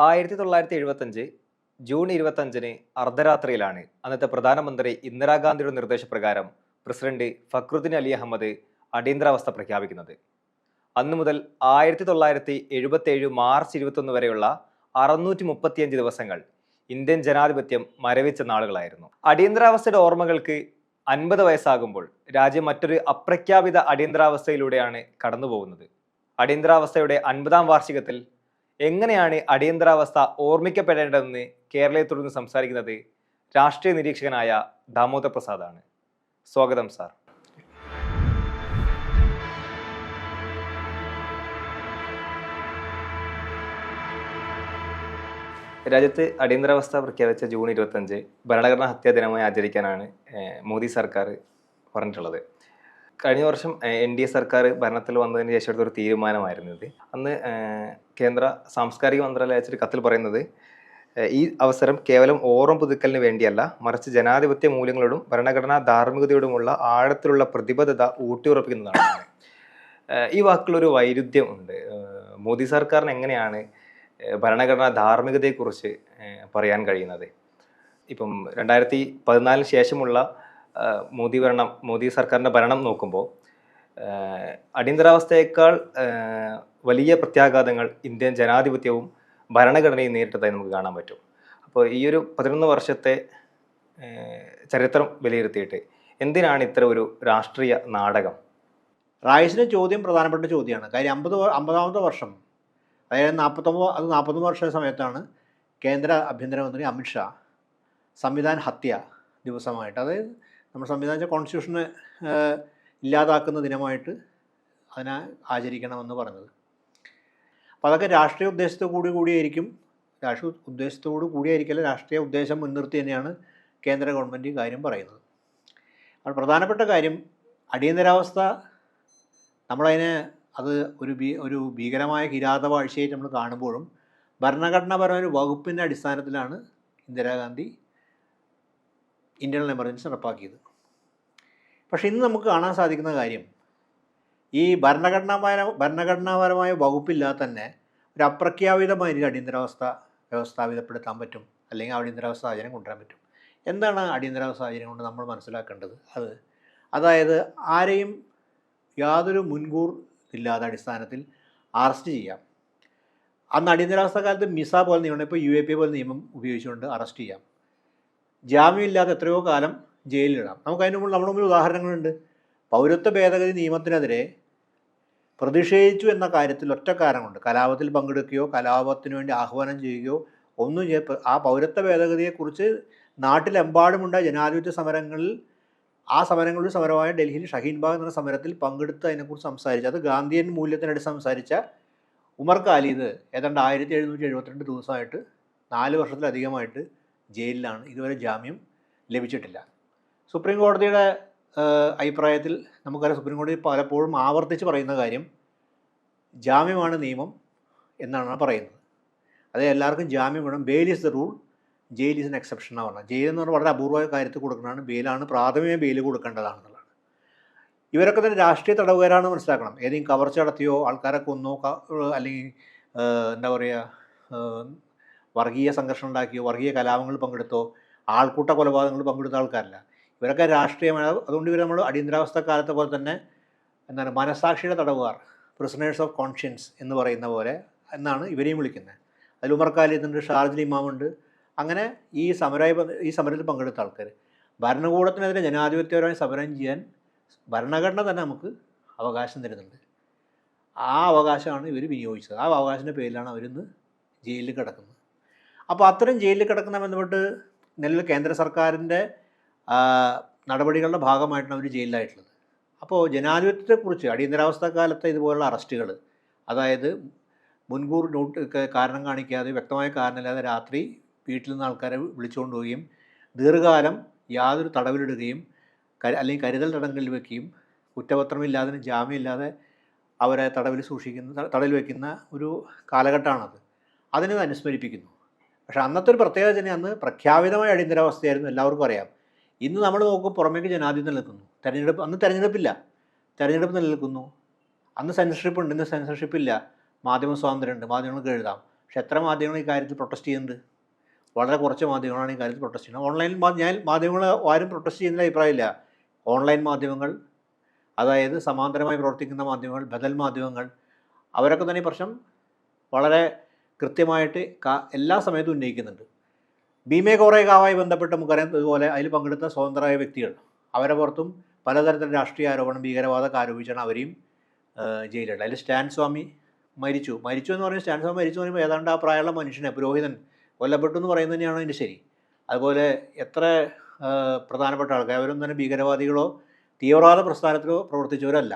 1975 June 25 അർദ്ധരാത്രിയിലാണ് അന്നത്തെ പ്രധാനമന്ത്രി ഇന്ദിരാഗാന്ധിയുടെ നിർദ്ദേശപ്രകാരം പ്രസിഡന്റ് ഫക്രുദ്ദീൻ അലി അഹമ്മദ് അടിയന്തരാവസ്ഥ പ്രഖ്യാപിക്കുന്നത്. അന്നു മുതൽ 1977 മാർച്ച് 21 വരെയുള്ള 635 ദിവസങ്ങൾ ഇന്ത്യൻ ജനാധിപത്യം മരവിച്ച നാളുകളായിരുന്നു. അടിയന്തരാവസ്ഥയുടെ ഓർമ്മകൾക്ക് 50 വയസ്സാകുമ്പോൾ രാജ്യം മറ്റൊരു അപ്രഖ്യാപിത അടിയന്തരാവസ്ഥയിലൂടെയാണ് കടന്നുപോകുന്നത്. അടിയന്തരാവസ്ഥയുടെ 50-ാം വാർഷികത്തിൽ എങ്ങനെയാണ് അടിയന്തരാവസ്ഥ ഓർമ്മിക്കപ്പെടേണ്ടതെന്ന് കേരളത്തെ തുടർന്ന് സംസാരിക്കുന്നത് രാഷ്ട്രീയ നിരീക്ഷകനായ ദാമോദർ പ്രസാദാണ്. സ്വാഗതം സാർ. രാജ്യത്ത് അടിയന്തരാവസ്ഥ പ്രഖ്യാപിച്ച ജൂൺ 25 ഭരണഘടനാ ഹത്യാ ദിനമായി ആചരിക്കാനാണ് മോദി സർക്കാർ പറഞ്ഞിട്ടുള്ളത്. കഴിഞ്ഞ വർഷം NDA സർക്കാർ ഭരണത്തിൽ വന്നതിന് ശേഷം എടുത്തൊരു തീരുമാനമായിരുന്നു ഇത്. അന്ന് കേന്ദ്ര സാംസ്കാരിക മന്ത്രാലയം അയച്ചൊരു കത്തിൽ പറയുന്നത് ഈ അവസരം കേവലം ഓർമ്മ പുതുക്കലിന് വേണ്ടിയല്ല, മറിച്ച് ജനാധിപത്യ മൂല്യങ്ങളോടും ഭരണഘടനാ ധാർമ്മികതയോടുമുള്ള ആഴത്തിലുള്ള പ്രതിബദ്ധത ഊട്ടിയുറപ്പിക്കുന്നതാണ്. ഈ വാക്കുകളൊരു വൈരുദ്ധ്യം ഉണ്ട്. മോദി സർക്കാരിന് എങ്ങനെയാണ് ഭരണഘടനാ ധാർമ്മികതയെക്കുറിച്ച് പറയാൻ കഴിയുന്നത്? ഇപ്പം 2014 ശേഷമുള്ള മോദി സർക്കാരിൻ്റെ ഭരണം നോക്കുമ്പോൾ അടിയന്തരാവസ്ഥയേക്കാൾ വലിയ പ്രത്യാഘാതങ്ങൾ ഇന്ത്യൻ ജനാധിപത്യവും ഭരണഘടനയും നേരിട്ടതായി നമുക്ക് കാണാൻ പറ്റും. അപ്പോൾ ഈ ഒരു 11 വർഷത്തെ ചരിത്രം വിലയിരുത്തിയിട്ട് എന്തിനാണ് ഇത്തരം ഒരു രാഷ്ട്രീയ നാടകം? റായിസിൻ്റെ ചോദ്യം പ്രധാനപ്പെട്ട ചോദ്യമാണ്. കാര്യം 50ാമത്തെ വർഷം, അതായത് 41 വർഷ സമയത്താണ് കേന്ദ്ര ആഭ്യന്തരമന്ത്രി അമിത്ഷാ സംവിധാൻ ഹത്യ ദിവസമായിട്ട്, അതായത് നമ്മൾ സംവിധാനിച്ച കോൺസ്റ്റിറ്റ്യൂഷനെ ഇല്ലാതാക്കുന്ന ദിനമായിട്ട് അതിനെ ആചരിക്കണമെന്ന് പറഞ്ഞത്. അപ്പോൾ അതൊക്കെ രാഷ്ട്രീയ ഉദ്ദേശത്തോടു കൂടിയായിരിക്കും, രാഷ്ട്രീയ ഉദ്ദേശം മുൻനിർത്തി തന്നെയാണ് കേന്ദ്ര ഗവൺമെൻറ് കാര്യം പറയുന്നത്. അപ്പോൾ പ്രധാനപ്പെട്ട കാര്യം അടിയന്തരാവസ്ഥ നമ്മളതിനെ അത് ഒരു ഭീകരമായ കിരാതവാഴ്ചയായിട്ട് നമ്മൾ കാണുമ്പോഴും ഭരണഘടനാപരമായ ഒരു വകുപ്പിൻ്റെ അടിസ്ഥാനത്തിലാണ് ഇന്ദിരാഗാന്ധി ഇന്റേണൽ എമർജൻസി നടപ്പാക്കിയത്. പക്ഷേ ഇന്ന് നമുക്ക് കാണാൻ സാധിക്കുന്ന കാര്യം, ഈ ഭരണഘടനാപരമായ വകുപ്പില്ലാതെ തന്നെ ഒരു അപ്രഖ്യാപിതമായ ഒരു അടിയന്തരാവസ്ഥ വ്യവസ്ഥാപിതപ്പെടുത്താൻ പറ്റും, അല്ലെങ്കിൽ അടിയന്തരാവസ്ഥ സാഹചര്യം കൊണ്ടുവരാൻ പറ്റും. എന്താണ് അടിയന്തരാവസ്ഥ സാഹചര്യം കൊണ്ട് നമ്മൾ മനസ്സിലാക്കേണ്ടത്? അതായത് ആരെയും യാതൊരു മുൻകൂർ ഇല്ലാത്ത അടിസ്ഥാനത്തിൽ അറസ്റ്റ് ചെയ്യാം. അന്ന് അടിയന്തരാവസ്ഥ കാലത്ത് മിസ പോലെ നിയമം, ഇപ്പോൾ UAP പോലെ നിയമം ഉപയോഗിച്ചുകൊണ്ട് അറസ്റ്റ് ചെയ്യാം. ജാമ്യമില്ലാതെ എത്രയോ കാലം ജയിലിലിടാം. നമുക്കതിന് മുമ്പ് നമ്മുടെ മുമ്പിൽ ഉദാഹരണങ്ങളുണ്ട്. പൗരത്വ ഭേദഗതി നിയമത്തിനെതിരെ പ്രതിഷേധിച്ചു എന്ന കാര്യത്തിൽ ഒറ്റ കാരണം കൊണ്ട് കലാപത്തിൽ പങ്കെടുക്കുകയോ കലാപത്തിന് വേണ്ടി ആഹ്വാനം ചെയ്യുകയോ ഒന്നും ആ പൗരത്വ ഭേദഗതിയെക്കുറിച്ച് നാട്ടിലെമ്പാടുമുണ്ടായ ജനാധിപത്യ സമരങ്ങളിൽ സമരമായ ഡൽഹിയിൽ ഷഹീൻ ബാഗ് എന്ന സമരത്തിൽ പങ്കെടുത്ത് അതിനെക്കുറിച്ച് സംസാരിച്ച്, അത് ഗാന്ധിയൻ മൂല്യത്തിനടുത്ത് സംസാരിച്ച ഉമർ ഖാലിദ് ഏതാണ്ട് 1772 ദിവസമായിട്ട് 4 വർഷത്തിലധികമായിട്ട് ജയിലിലാണ്. ഇതുവരെ ജാമ്യം ലഭിച്ചിട്ടില്ല. സുപ്രീം കോടതിയുടെ അഭിപ്രായത്തിൽ നമുക്കറിയാം, സുപ്രീം കോടതി പലപ്പോഴും ആവർത്തിച്ച് പറയുന്ന കാര്യം ജാമ്യമാണ് നിയമം എന്നാണ് പറയുന്നത്. അത് എല്ലാവർക്കും ജാമ്യം വേണം. Bail is the rule, jail is an exception എന്നാണ് പറഞ്ഞത്. ജയിൽ എന്ന് പറഞ്ഞാൽ വളരെ അപൂർവമായ കാര്യത്തിൽ കൊടുക്കുന്നതാണ്. ബെയിലാണ് പ്രാഥമിക ബെയിൽ കൊടുക്കേണ്ടതാണെന്നുള്ളതാണ്. ഇവരൊക്കെ തന്നെ രാഷ്ട്രീയ തടവുകാരാണ് മനസ്സിലാക്കണം. ഏതെങ്കിലും കവർച്ച നടത്തിയോ ആൾക്കാരെ കൊന്നോ അല്ലെങ്കിൽ എന്താ പറയുക വർഗീയ സംഘർഷം ഉണ്ടാക്കിയോ വർഗീയ കലാപങ്ങളിൽ പങ്കെടുത്തോ ആൾക്കൂട്ട കൊലപാതകങ്ങളിൽ പങ്കെടുത്ത ആൾക്കാരല്ല. ഇവരൊക്കെ രാഷ്ട്രീയമായ, അതുകൊണ്ട് ഇവർ നമ്മൾ അടിയന്തരാവസ്ഥ കാലത്തെ പോലെ തന്നെ എന്താണ് മനസാക്ഷിയുടെ തടവുകാർ, പ്രിസണേഴ്സ് ഓഫ് കോൺഷ്യൻസ് എന്ന് പറയുന്ന പോലെ എന്നാണ് ഇവരെയും വിളിക്കുന്നത്. അതിൽ ഉമർ ഖാലിദുണ്ട്, ഷാർജിൽ ഇമാമുണ്ട്. അങ്ങനെ ഈ സമരത്തിൽ പങ്കെടുത്ത ആൾക്കാർ. ഭരണകൂടത്തിനെതിരെ ജനാധിപത്യപരമായി സമരം ചെയ്യാൻ ഭരണഘടന തന്നെ നമുക്ക് അവകാശം തരുന്നുണ്ട്. ആ അവകാശമാണ് ഇവർ വിനിയോഗിച്ചത്. ആ അവകാശത്തിൻ്റെ പേരിലാണ് അവരിന്ന് ജയിലിൽ കിടക്കുന്നത്. അപ്പോൾ അത്തരം ജയിലിൽ കിടക്കുന്ന ബന്ധപ്പെട്ട് നിലവിൽ കേന്ദ്ര സർക്കാരിൻ്റെ നടപടികളുടെ ഭാഗമായിട്ടാണ് അവർ ജയിലിലായിട്ടുള്ളത്. അപ്പോൾ ജനാധിപത്യത്തെക്കുറിച്ച് അടിയന്തരാവസ്ഥ കാലത്തെ ഇതുപോലുള്ള അറസ്റ്റുകൾ, അതായത് മുൻകൂർ കാരണം കാണിക്കാതെ വ്യക്തമായ കാരണമില്ലാതെ രാത്രി വീട്ടിൽ നിന്ന് ആൾക്കാരെ വിളിച്ചുകൊണ്ട് പോവുകയും ദീർഘകാലം യാതൊരു തടവിലിടുകയും അല്ലെങ്കിൽ കരുതൽ തടങ്കലിൽ വയ്ക്കുകയും കുറ്റപത്രമില്ലാതെ ജാമ്യമില്ലാതെ അവരെ തടവിൽ വയ്ക്കുന്ന ഒരു കാലഘട്ടമാണത്. അതിനെ അനുസ്മരിപ്പിക്കുന്നു. പക്ഷേ അന്നത്തെ ഒരു പ്രത്യേകത തന്നെ, അന്ന് പ്രഖ്യാപിതമായ അടിയന്തരാവസ്ഥയായിരുന്നു, എല്ലാവർക്കും അറിയാം. ഇന്ന് നമ്മൾ നോക്കും പുറമേക്ക് ജനാധിപത്യം നിലനിൽക്കുന്നു. അന്ന് തെരഞ്ഞെടുപ്പ് നിലനിൽക്കുന്നു. അന്ന് സെൻസർഷിപ്പ് ഉണ്ട്, ഇന്ന് സെൻസർഷിപ്പ് ഇല്ല. മാധ്യമ സ്വാതന്ത്ര്യമുണ്ട്, മാധ്യമങ്ങൾക്ക് എഴുതാം. പക്ഷെ എത്ര മാധ്യമങ്ങൾ ഈ കാര്യത്തിൽ പ്രൊട്ടസ്റ്റ് ചെയ്യുന്നുണ്ട്? വളരെ കുറച്ച് മാധ്യമങ്ങളാണ് ഈ കാര്യത്തിൽ പ്രൊട്ടസ്റ്റ് ചെയ്യുന്നത്. ഓൺലൈനിൽ ഞാൻ മാധ്യമങ്ങൾ ആരും പ്രൊട്ടസ്റ്റ് ചെയ്യുന്നതിൽ അഭിപ്രായമില്ല. ഓൺലൈൻ മാധ്യമങ്ങൾ, അതായത് സമാന്തരമായി പ്രവർത്തിക്കുന്ന മാധ്യമങ്ങൾ, ബദൽ മാധ്യമങ്ങൾ, അവരൊക്കെ തന്നെ ഈ പ്രശ്നം വളരെ കൃത്യമായിട്ട് എല്ലാ സമയത്തും ഉന്നയിക്കുന്നുണ്ട്. ഭീമേ കോറേഗാവുമായി ബന്ധപ്പെട്ട് നമുക്കറിയാം, ഇതുപോലെ അതിൽ പങ്കെടുത്ത സ്വതന്ത്രരായ വ്യക്തികൾ, അവരെ പുറത്തും പലതരത്തിലുള്ള രാഷ്ട്രീയ ആരോപണം, ഭീകരവാദമൊക്കെ ആരോപിച്ചാണ് അവരെയും ജയിലിലുണ്ട്. അതിൽ സ്റ്റാൻ സ്വാമി മരിച്ചു എന്ന് പറയുന്നത്, സ്റ്റാൻ സ്വാമി മരിച്ചു എന്ന് പറയുമ്പോൾ ഏതാണ്ട് ആ പ്രായമുള്ള മനുഷ്യനെ, പുരോഹിതൻ കൊല്ലപ്പെട്ടു എന്ന് പറയുന്നത് തന്നെയാണ് അതിൻ്റെ ശരി. അതുപോലെ എത്ര പ്രധാനപ്പെട്ട ആൾക്കാർ, അവരൊന്നും തന്നെ ഭീകരവാദികളോ തീവ്രവാദ പ്രസ്ഥാനത്തിലോ പ്രവർത്തിച്ചവരല്ല.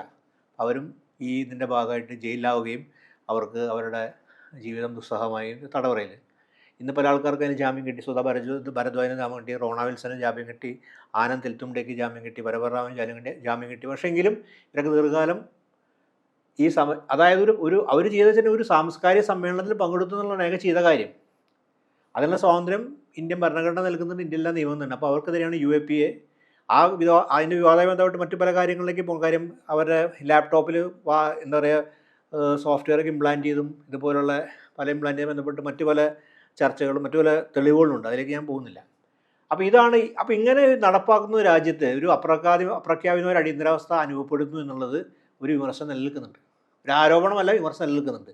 അവരും ഈ ഇതിൻ്റെ ഭാഗമായിട്ട് ജയിലിലാവുകയും അവർക്ക് അവരുടെ ജീവിതം ദുസ്സഹമായി തടവറയിൽ. ഇന്ന് പല ആൾക്കാർക്ക് അതിന് ജാമ്യം കിട്ടി. സുധാ ഭരദ്വാജിന് ജാമ്യം കിട്ടി, റോണ വിൽസന് ജാമ്യം കിട്ടി, ആനന്ദ് തെൽത്തുംബഡേക്ക് ജാമ്യം കിട്ടി, പരപരാമൻ ജാമ്യം കിട്ടി. പക്ഷേ എങ്കിലും ഇവരൊക്കെ ദീർഘകാലം ഈ അതായത് അവർ ചെയ്ത ഒരു സാംസ്കാരിക സമ്മേളനത്തിൽ പങ്കെടുത്തു എന്നുള്ളതാണ് ഏക ചെയ്ത കാര്യം. അതിനുള്ള സ്വാതന്ത്ര്യം ഇന്ത്യൻ ഭരണഘടന നൽകുന്നുണ്ട്, ഇന്ത്യയിലെ നിയമം തന്നെ. അപ്പോൾ അവർക്കെതിരെയാണ് UAPA. അതിൻ്റെ വിവാദമായി ബന്ധപ്പെട്ട് മറ്റു പല കാര്യങ്ങളിലേക്ക് പോകും. കാര്യം അവരുടെ ലാപ്ടോപ്പിൽ എന്താ പറയുക, സോഫ്റ്റ്വെയറൊക്കെ ഇംപ്ലാന്റ് ചെയ്തും ഇതുപോലുള്ള പല ഇംപ്ലാന്റുമായി ബന്ധപ്പെട്ട് മറ്റു പല ചർച്ചകളും മറ്റു പല തെളിവുകളുണ്ട്. അതിലേക്ക് ഞാൻ പോകുന്നില്ല. അപ്പോൾ ഇങ്ങനെ നടപ്പാക്കുന്ന രാജ്യത്ത് ഒരു അപ്രഖ്യാപിതമായ ഒരു അടിയന്തരാവസ്ഥ അനുഭവപ്പെടുന്നു എന്നുള്ളത് ഒരു വിമർശനം നിലനിൽക്കുന്നുണ്ട്. ഒരു ആരോപണമല്ല, വിമർശനം നിലനിൽക്കുന്നുണ്ട്.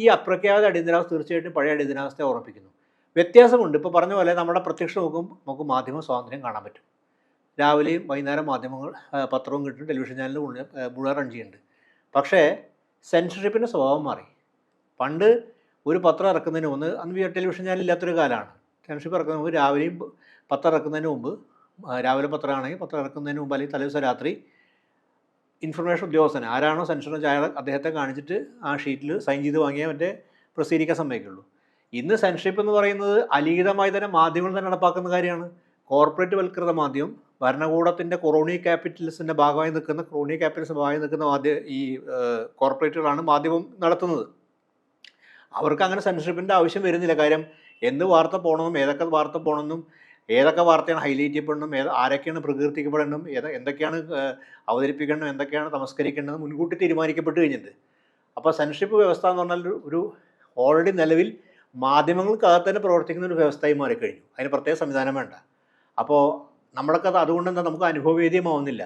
ഈ അപ്രഖ്യാപിത അടിയന്തരാവസ്ഥ തീർച്ചയായിട്ടും പഴയ അടിയന്തരാവസ്ഥയെ ഓർമ്മിപ്പിക്കുന്നു. വ്യത്യാസമുണ്ട്. ഇപ്പോൾ പറഞ്ഞ പോലെ നമ്മുടെ പ്രത്യക്ഷം നമുക്ക് മാധ്യമ സ്വാതന്ത്ര്യം കാണാൻ പറ്റും. രാവിലെയും വൈകുന്നേരം മാധ്യമങ്ങൾ, പത്രവും കിട്ടും, ടെലിവിഷൻ ചാനൽ മുഴുവൻ റൺ ചെയ്യുന്നുണ്ട്. പക്ഷേ സെൻസർഷിപ്പിൻ്റെ സ്വഭാവം മാറി. പണ്ട് ഒരു പത്രം ഇറക്കുന്നതിന് മുമ്പ്, അന്ന് ടെലിവിഷൻ ചാനൽ ഇല്ലാത്തൊരു കാലമാണ്. സെൻസർഷിപ്പ് ഇറക്കുന്നതിന് മുമ്പ് രാവിലെയും പത്രം ഇറക്കുന്നതിന് മുമ്പ്, രാവിലെ പത്രമാണെങ്കിൽ പത്രം ഇറക്കുന്നതിന് മുമ്പ് അല്ലെങ്കിൽ തലേദിവസം രാത്രി ഇൻഫർമേഷൻ ഉദ്യോഗസ്ഥൻ ആരാണോ സെൻസർ അയാൾ അദ്ദേഹത്തെ കാണിച്ചിട്ട് ആ ഷീറ്റിൽ സൈൻ ചെയ്ത് വാങ്ങിയാൽ മറ്റേ പ്രസിദ്ധീകരിക്കാൻ സമ്മതിക്കുള്ളൂ. ഇന്ന് സെൻസർഷിപ്പ് എന്ന് പറയുന്നത് അലിഖിതമായി തന്നെ മാധ്യമങ്ങൾ തന്നെ നടപ്പാക്കുന്ന കാര്യമാണ്. കോർപ്പറേറ്റ് വൽകൃത മാധ്യമം, ഭരണകൂടത്തിൻ്റെ ക്രോണി ക്യാപിറ്റലിസത്തിൻ്റെ ഭാഗമായി നിൽക്കുന്ന ഈ കോർപ്പറേറ്റുകളാണ് മാധ്യമം നടത്തുന്നത്. അവർക്ക് അങ്ങനെ സെൻസർഷിപ്പിൻ്റെ ആവശ്യം വരുന്നില്ല. കാര്യം എന്ത് വാർത്ത പോകണമെന്നും ഏതൊക്കെ വാർത്ത പോകണമെന്നും ഏതൊക്കെ വാർത്തയാണ് ഹൈലൈറ്റ് ചെയ്യപ്പെടണം, ആരൊക്കെയാണ് പ്രകീർത്തിക്കപ്പെടണം, എന്തൊക്കെയാണ് അവതരിപ്പിക്കണം, എന്തൊക്കെയാണ് തമസ്കരിക്കേണ്ടത് മുൻകൂട്ടി തീരുമാനിക്കപ്പെട്ട് കഴിഞ്ഞിട്ടുണ്ട്. അപ്പോൾ സെൻസർഷിപ്പ് വ്യവസ്ഥ എന്ന് പറഞ്ഞാൽ ഒരു ഓൾറെഡി നിലവിൽ മാധ്യമങ്ങൾക്കകത്ത് തന്നെ പ്രവർത്തിക്കുന്ന ഒരു വ്യവസ്ഥയായി മാറിക്കഴിഞ്ഞു. അതിന് പ്രത്യേക സംവിധാനം വേണ്ട. അപ്പോൾ നമ്മളൊക്കെ അതുകൊണ്ട് എന്താ നമുക്ക് അനുഭവവേദ്യമാവുന്നില്ല.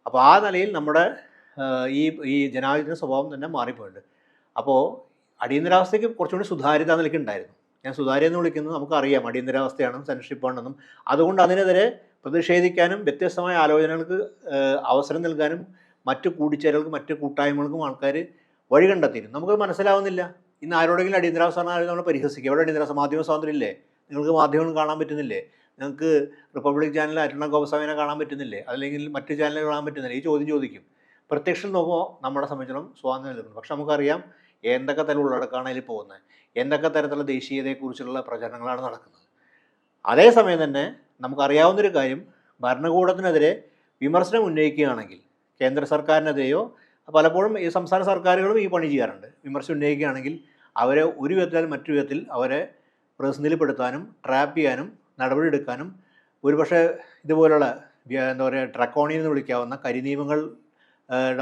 അപ്പോൾ ആ നിലയിൽ നമ്മുടെ ഈ ജനാധിപത്യ സ്വഭാവം തന്നെ മാറിപ്പോയിട്ടുണ്ട്. അപ്പോൾ അടിയന്തരാവസ്ഥയ്ക്ക് കുറച്ചുകൂടി സുതാര്യത നിലയ്ക്കുണ്ടായിരുന്നു. ഞാൻ സുതാര്യം എന്ന് വിളിക്കുന്നത് നമുക്കറിയാം അടിയന്തരാവസ്ഥയാണെന്നും സെൻസർഷിപ്പാണെന്നും. അതുകൊണ്ട് അതിനെതിരെ പ്രതിഷേധിക്കാനും വ്യത്യസ്തമായ ആലോചനകൾക്ക് അവസരം നൽകാനും മറ്റു കൂടിച്ചേരലുകൾക്കും മറ്റു കൂട്ടായ്മകൾക്കും ആൾക്കാർ വഴി കണ്ടെത്തിയിരുന്നു. നമുക്കത് മനസ്സിലാവുന്നില്ല. ഇന്ന് ആരോടെങ്കിലും അടിയന്തരാവസ്ഥ പറഞ്ഞാൽ നമ്മൾ പരിഹസിക്കുക. എവിടെ അടിയന്തരാവസ്ഥ? മാധ്യമ സ്വാതന്ത്ര്യം ഇല്ലേ? നിങ്ങൾക്ക് മാധ്യമങ്ങൾ കാണാൻ പറ്റുന്നില്ലേ? നിങ്ങൾക്ക് റിപ്പബ്ലിക് ചാനൽ അരുണ ഗോപസ്വാമിനെ കാണാൻ പറ്റുന്നില്ലേ? അല്ലെങ്കിൽ മറ്റു ചാനലുകൾ കാണാൻ പറ്റുന്നില്ല? ഈ ചോദ്യം ചോദിക്കും. പ്രത്യക്ഷത്തിൽ നോക്കുമ്പോൾ നമ്മളെ സംബന്ധിച്ചിടത്തോളം സ്വാതന്ത്ര്യം നിൽക്കുന്നു. പക്ഷെ നമുക്കറിയാം എന്തൊക്കെ തരം ഉള്ളടക്കമാണ് അതിൽ പോകുന്നത്, എന്തൊക്കെ തരത്തിലുള്ള ദേശീയതയെക്കുറിച്ചുള്ള പ്രചരണങ്ങളാണ് നടക്കുന്നത്. അതേസമയം തന്നെ നമുക്കറിയാവുന്നൊരു കാര്യം, ഭരണകൂടത്തിനെതിരെ വിമർശനം ഉന്നയിക്കുകയാണെങ്കിൽ കേന്ദ്ര സർക്കാരിനെതിരെയോ, പലപ്പോഴും ഈ സംസ്ഥാന സർക്കാരുകളും ഈ പണി ചെയ്യാറുണ്ട്, വിമർശനം ഉന്നയിക്കുകയാണെങ്കിൽ അവരെ ഒരു വിധത്തിൽ മറ്റു വിധത്തിൽ അവരെ പ്രതിസന്ധിയിൽപ്പെടുത്താനും ട്രാപ്പ് ചെയ്യാനും നടപടിയെടുക്കാനും ഒരുപക്ഷെ ഇതുപോലുള്ള എന്താ പറയുക ഡ്രക്കോണിയൻ എന്ന് വിളിക്കാവുന്ന കരിനിയമങ്ങൾ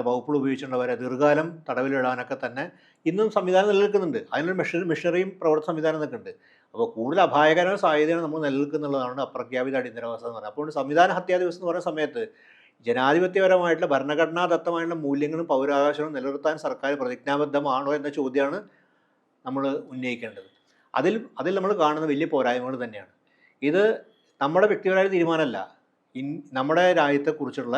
വകുപ്പുകൾ ഉപയോഗിച്ചിട്ടുള്ളവരെ ദീർഘകാലം തടവിലിടാനൊക്കെ തന്നെ ഇന്നും സംവിധാനം നിലനിൽക്കുന്നുണ്ട്. അതിനൊരു മിഷനറിയും പ്രവർത്തന സംവിധാനം നിൽക്കുന്നുണ്ട്. അപ്പോൾ കൂടുതൽ അപായകരമായ സാധ്യതയാണ് നമ്മൾ നിലനിൽക്കുന്നുള്ളതാണ് അപ്രഖ്യാപിത അടിയന്തരാവസ്ഥ എന്ന് പറയുന്നത്. അപ്പോൾ സംവിധാന ഹത്യാ ദിവസം എന്ന് പറയുന്ന സമയത്ത് ജനാധിപത്യപരമായിട്ടുള്ള ഭരണഘടനാദത്തമായിട്ടുള്ള മൂല്യങ്ങളും പൗരാവകാശങ്ങളും നിലനിർത്താൻ സർക്കാർ പ്രതിജ്ഞാബദ്ധമാണോ എന്ന ചോദ്യമാണ് നമ്മൾ ഉന്നയിക്കേണ്ടത്. അതിൽ നമ്മൾ കാണുന്ന വലിയ പോരായ്മകൾ തന്നെയാണ്. ഇത് നമ്മുടെ വ്യക്തിപരമായ തീരുമാനമല്ല. നമ്മുടെ രാജ്യത്തെക്കുറിച്ചുള്ള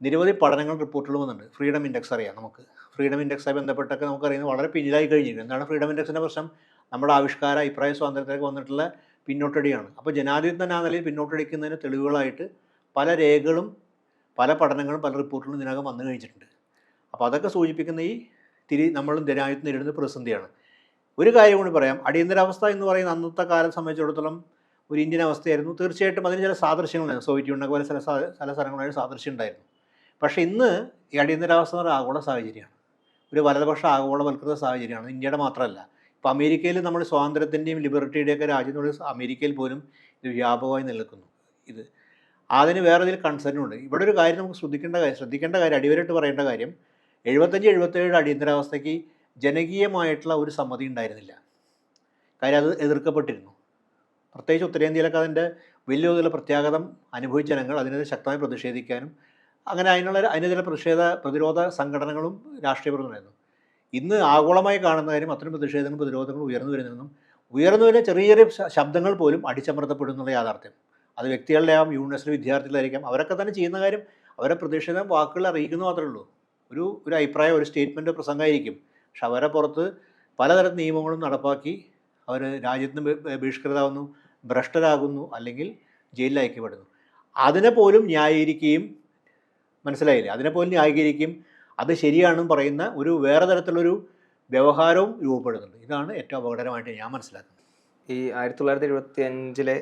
നിരവധി പഠനങ്ങൾ റിപ്പോർട്ടുകൾ വന്നിട്ടുണ്ട്. ഫ്രീഡം ഇൻഡെക്സ് അറിയാം നമുക്ക്. ഫ്രീഡം ഇൻഡെക്സുമായി ബന്ധപ്പെട്ടൊക്കെ നമുക്കറിയുന്നത് വളരെ പിന്നിലായി കഴിഞ്ഞിരിക്കും. എന്താണ് ഫ്രീഡം ഇൻഡെക്സിൻ്റെ പ്രശ്നം? നമ്മുടെ ആവിഷ്കാര അഭിപ്രായ സ്വാതന്ത്ര്യത്തിലേക്ക് വന്നിട്ടുള്ള പിന്നോട്ടടിയാണ്. അപ്പോൾ ജനാധിപത്യം തന്നെ ആ നിലയിൽ പിന്നോട്ടടിക്കുന്നതിന് തെളിവുകളായിട്ട് പല രേഖകളും പല പഠനങ്ങളും പല റിപ്പോർട്ടുകളും ഇതിനകം വന്നു കഴിഞ്ഞിട്ടുണ്ട്. അപ്പോൾ അതൊക്കെ സൂചിപ്പിക്കുന്ന നമ്മൾ ജനാധിപത്യം നേരിടുന്ന പ്രതിസന്ധിയാണ്. ഒരു കാര്യം കൂടി പറയാം. അടിയന്തരാവസ്ഥ എന്ന് പറയുന്ന അന്നത്തെ കാലം സംബന്ധിച്ചിടത്തോളം ഒരു ഇന്ത്യൻ അവസ്ഥയായിരുന്നു. തീർച്ചയായിട്ടും അതിന് ചില സാദൃശ്യങ്ങളുണ്ടായിരുന്നു. സോവിയറ്റ് യൂണിയനൊക്കെ പോലെ ചില സ്ഥലങ്ങളായിട്ട് സാദൃശ്യം ഉണ്ടായിരുന്നു. പക്ഷേ ഇന്ന് ഈ അടിയന്തരാവസ്ഥ എന്ന് പറയുന്ന ആഗോള സാഹചര്യമാണ്. ഒരു വലതുപക്ഷ ആഗോളവൽകൃത സാഹചര്യമാണ്. ഇന്ത്യയുടെ മാത്രമല്ല. ഇപ്പോൾ അമേരിക്കയിൽ നമ്മൾ സ്വാതന്ത്ര്യത്തിൻ്റെയും ലിബർട്ടിയുടെയൊക്കെ രാജ്യത്തോട് അമേരിക്കയിൽ പോലും ഇത് വ്യാപകമായി നിലനിൽക്കുന്നു. അതിന് വേറെ ഇതിൽ കൺസേണുണ്ട്. ഇവിടെ ഒരു കാര്യം നമുക്ക് ശ്രദ്ധിക്കേണ്ട കാര്യം, അടിവരയിട്ട് പറയേണ്ട കാര്യം, 75-77 അടിയന്തരാവസ്ഥയ്ക്ക് ജനകീയമായിട്ടുള്ള ഒരു സമ്മതി ഉണ്ടായിരുന്നില്ല. കാര്യം അത് എതിർക്കപ്പെട്ടിരുന്നു. പ്രത്യേകിച്ച് ഉത്തരേന്ത്യയിലൊക്കെ അതിൻ്റെ വലിയ തോതിലുള്ള പ്രത്യാഘാതം അനുഭവിച്ച ജനങ്ങൾ അതിനെതിരെ ശക്തമായി പ്രതിഷേധിക്കാനും അങ്ങനെ അതിനെതിരെ പ്രതിരോധ സംഘടനകളും രാഷ്ട്രീയ പ്രവർത്തനമായിരുന്നു. ഇന്ന് ആഗോളമായി കാണുന്ന കാര്യം അത്തരം പ്രതിഷേധങ്ങളും പ്രതിരോധങ്ങളും ഉയർന്നു വരുന്നതെന്നും ഉയർന്നു വരുന്ന ചെറിയ ചെറിയ ശബ്ദങ്ങൾ പോലും അടിച്ചമർത്തപ്പെടുന്നുള്ള യാഥാർത്ഥ്യം. അത് വ്യക്തികളുടെ ആവാം, യൂണിവേഴ്സിറ്റി വിദ്യാർത്ഥികളായിരിക്കാം, അവരൊക്കെ തന്നെ ചെയ്യുന്ന കാര്യം അവരെ പ്രതിഷേധം വാക്കുകൾ അറിയിക്കുന്നു മാത്രമേ ഉള്ളൂ. ഒരു അഭിപ്രായം, ഒരു സ്റ്റേറ്റ്മെൻറ്റ്, പ്രസംഗമായിരിക്കും. പക്ഷെ അവരെ പുറത്ത് പലതരം നിയമങ്ങളും നടപ്പാക്കി അവർ രാജ്യത്തിന് ബഹിഷ്കൃതരാകുന്നു, ഭ്രഷ്ടരാകുന്നു, അല്ലെങ്കിൽ ജയിലിൽ അയക്കപ്പെടുന്നു. അതിനെ പോലും ന്യായീകരിക്കുകയും, മനസ്സിലായില്ലേ, അതിനെപ്പോലും ന്യായീകരിക്കുകയും അത് ശരിയാണെന്ന് പറയുന്ന ഒരു വേറെ തരത്തിലുള്ളൊരു വ്യവഹാരവും രൂപപ്പെടുന്നുണ്ട്. ഇതാണ് ഏറ്റവും അപകടകരമായിട്ട് ഞാൻ മനസ്സിലാക്കുന്നത്. ഈ 1975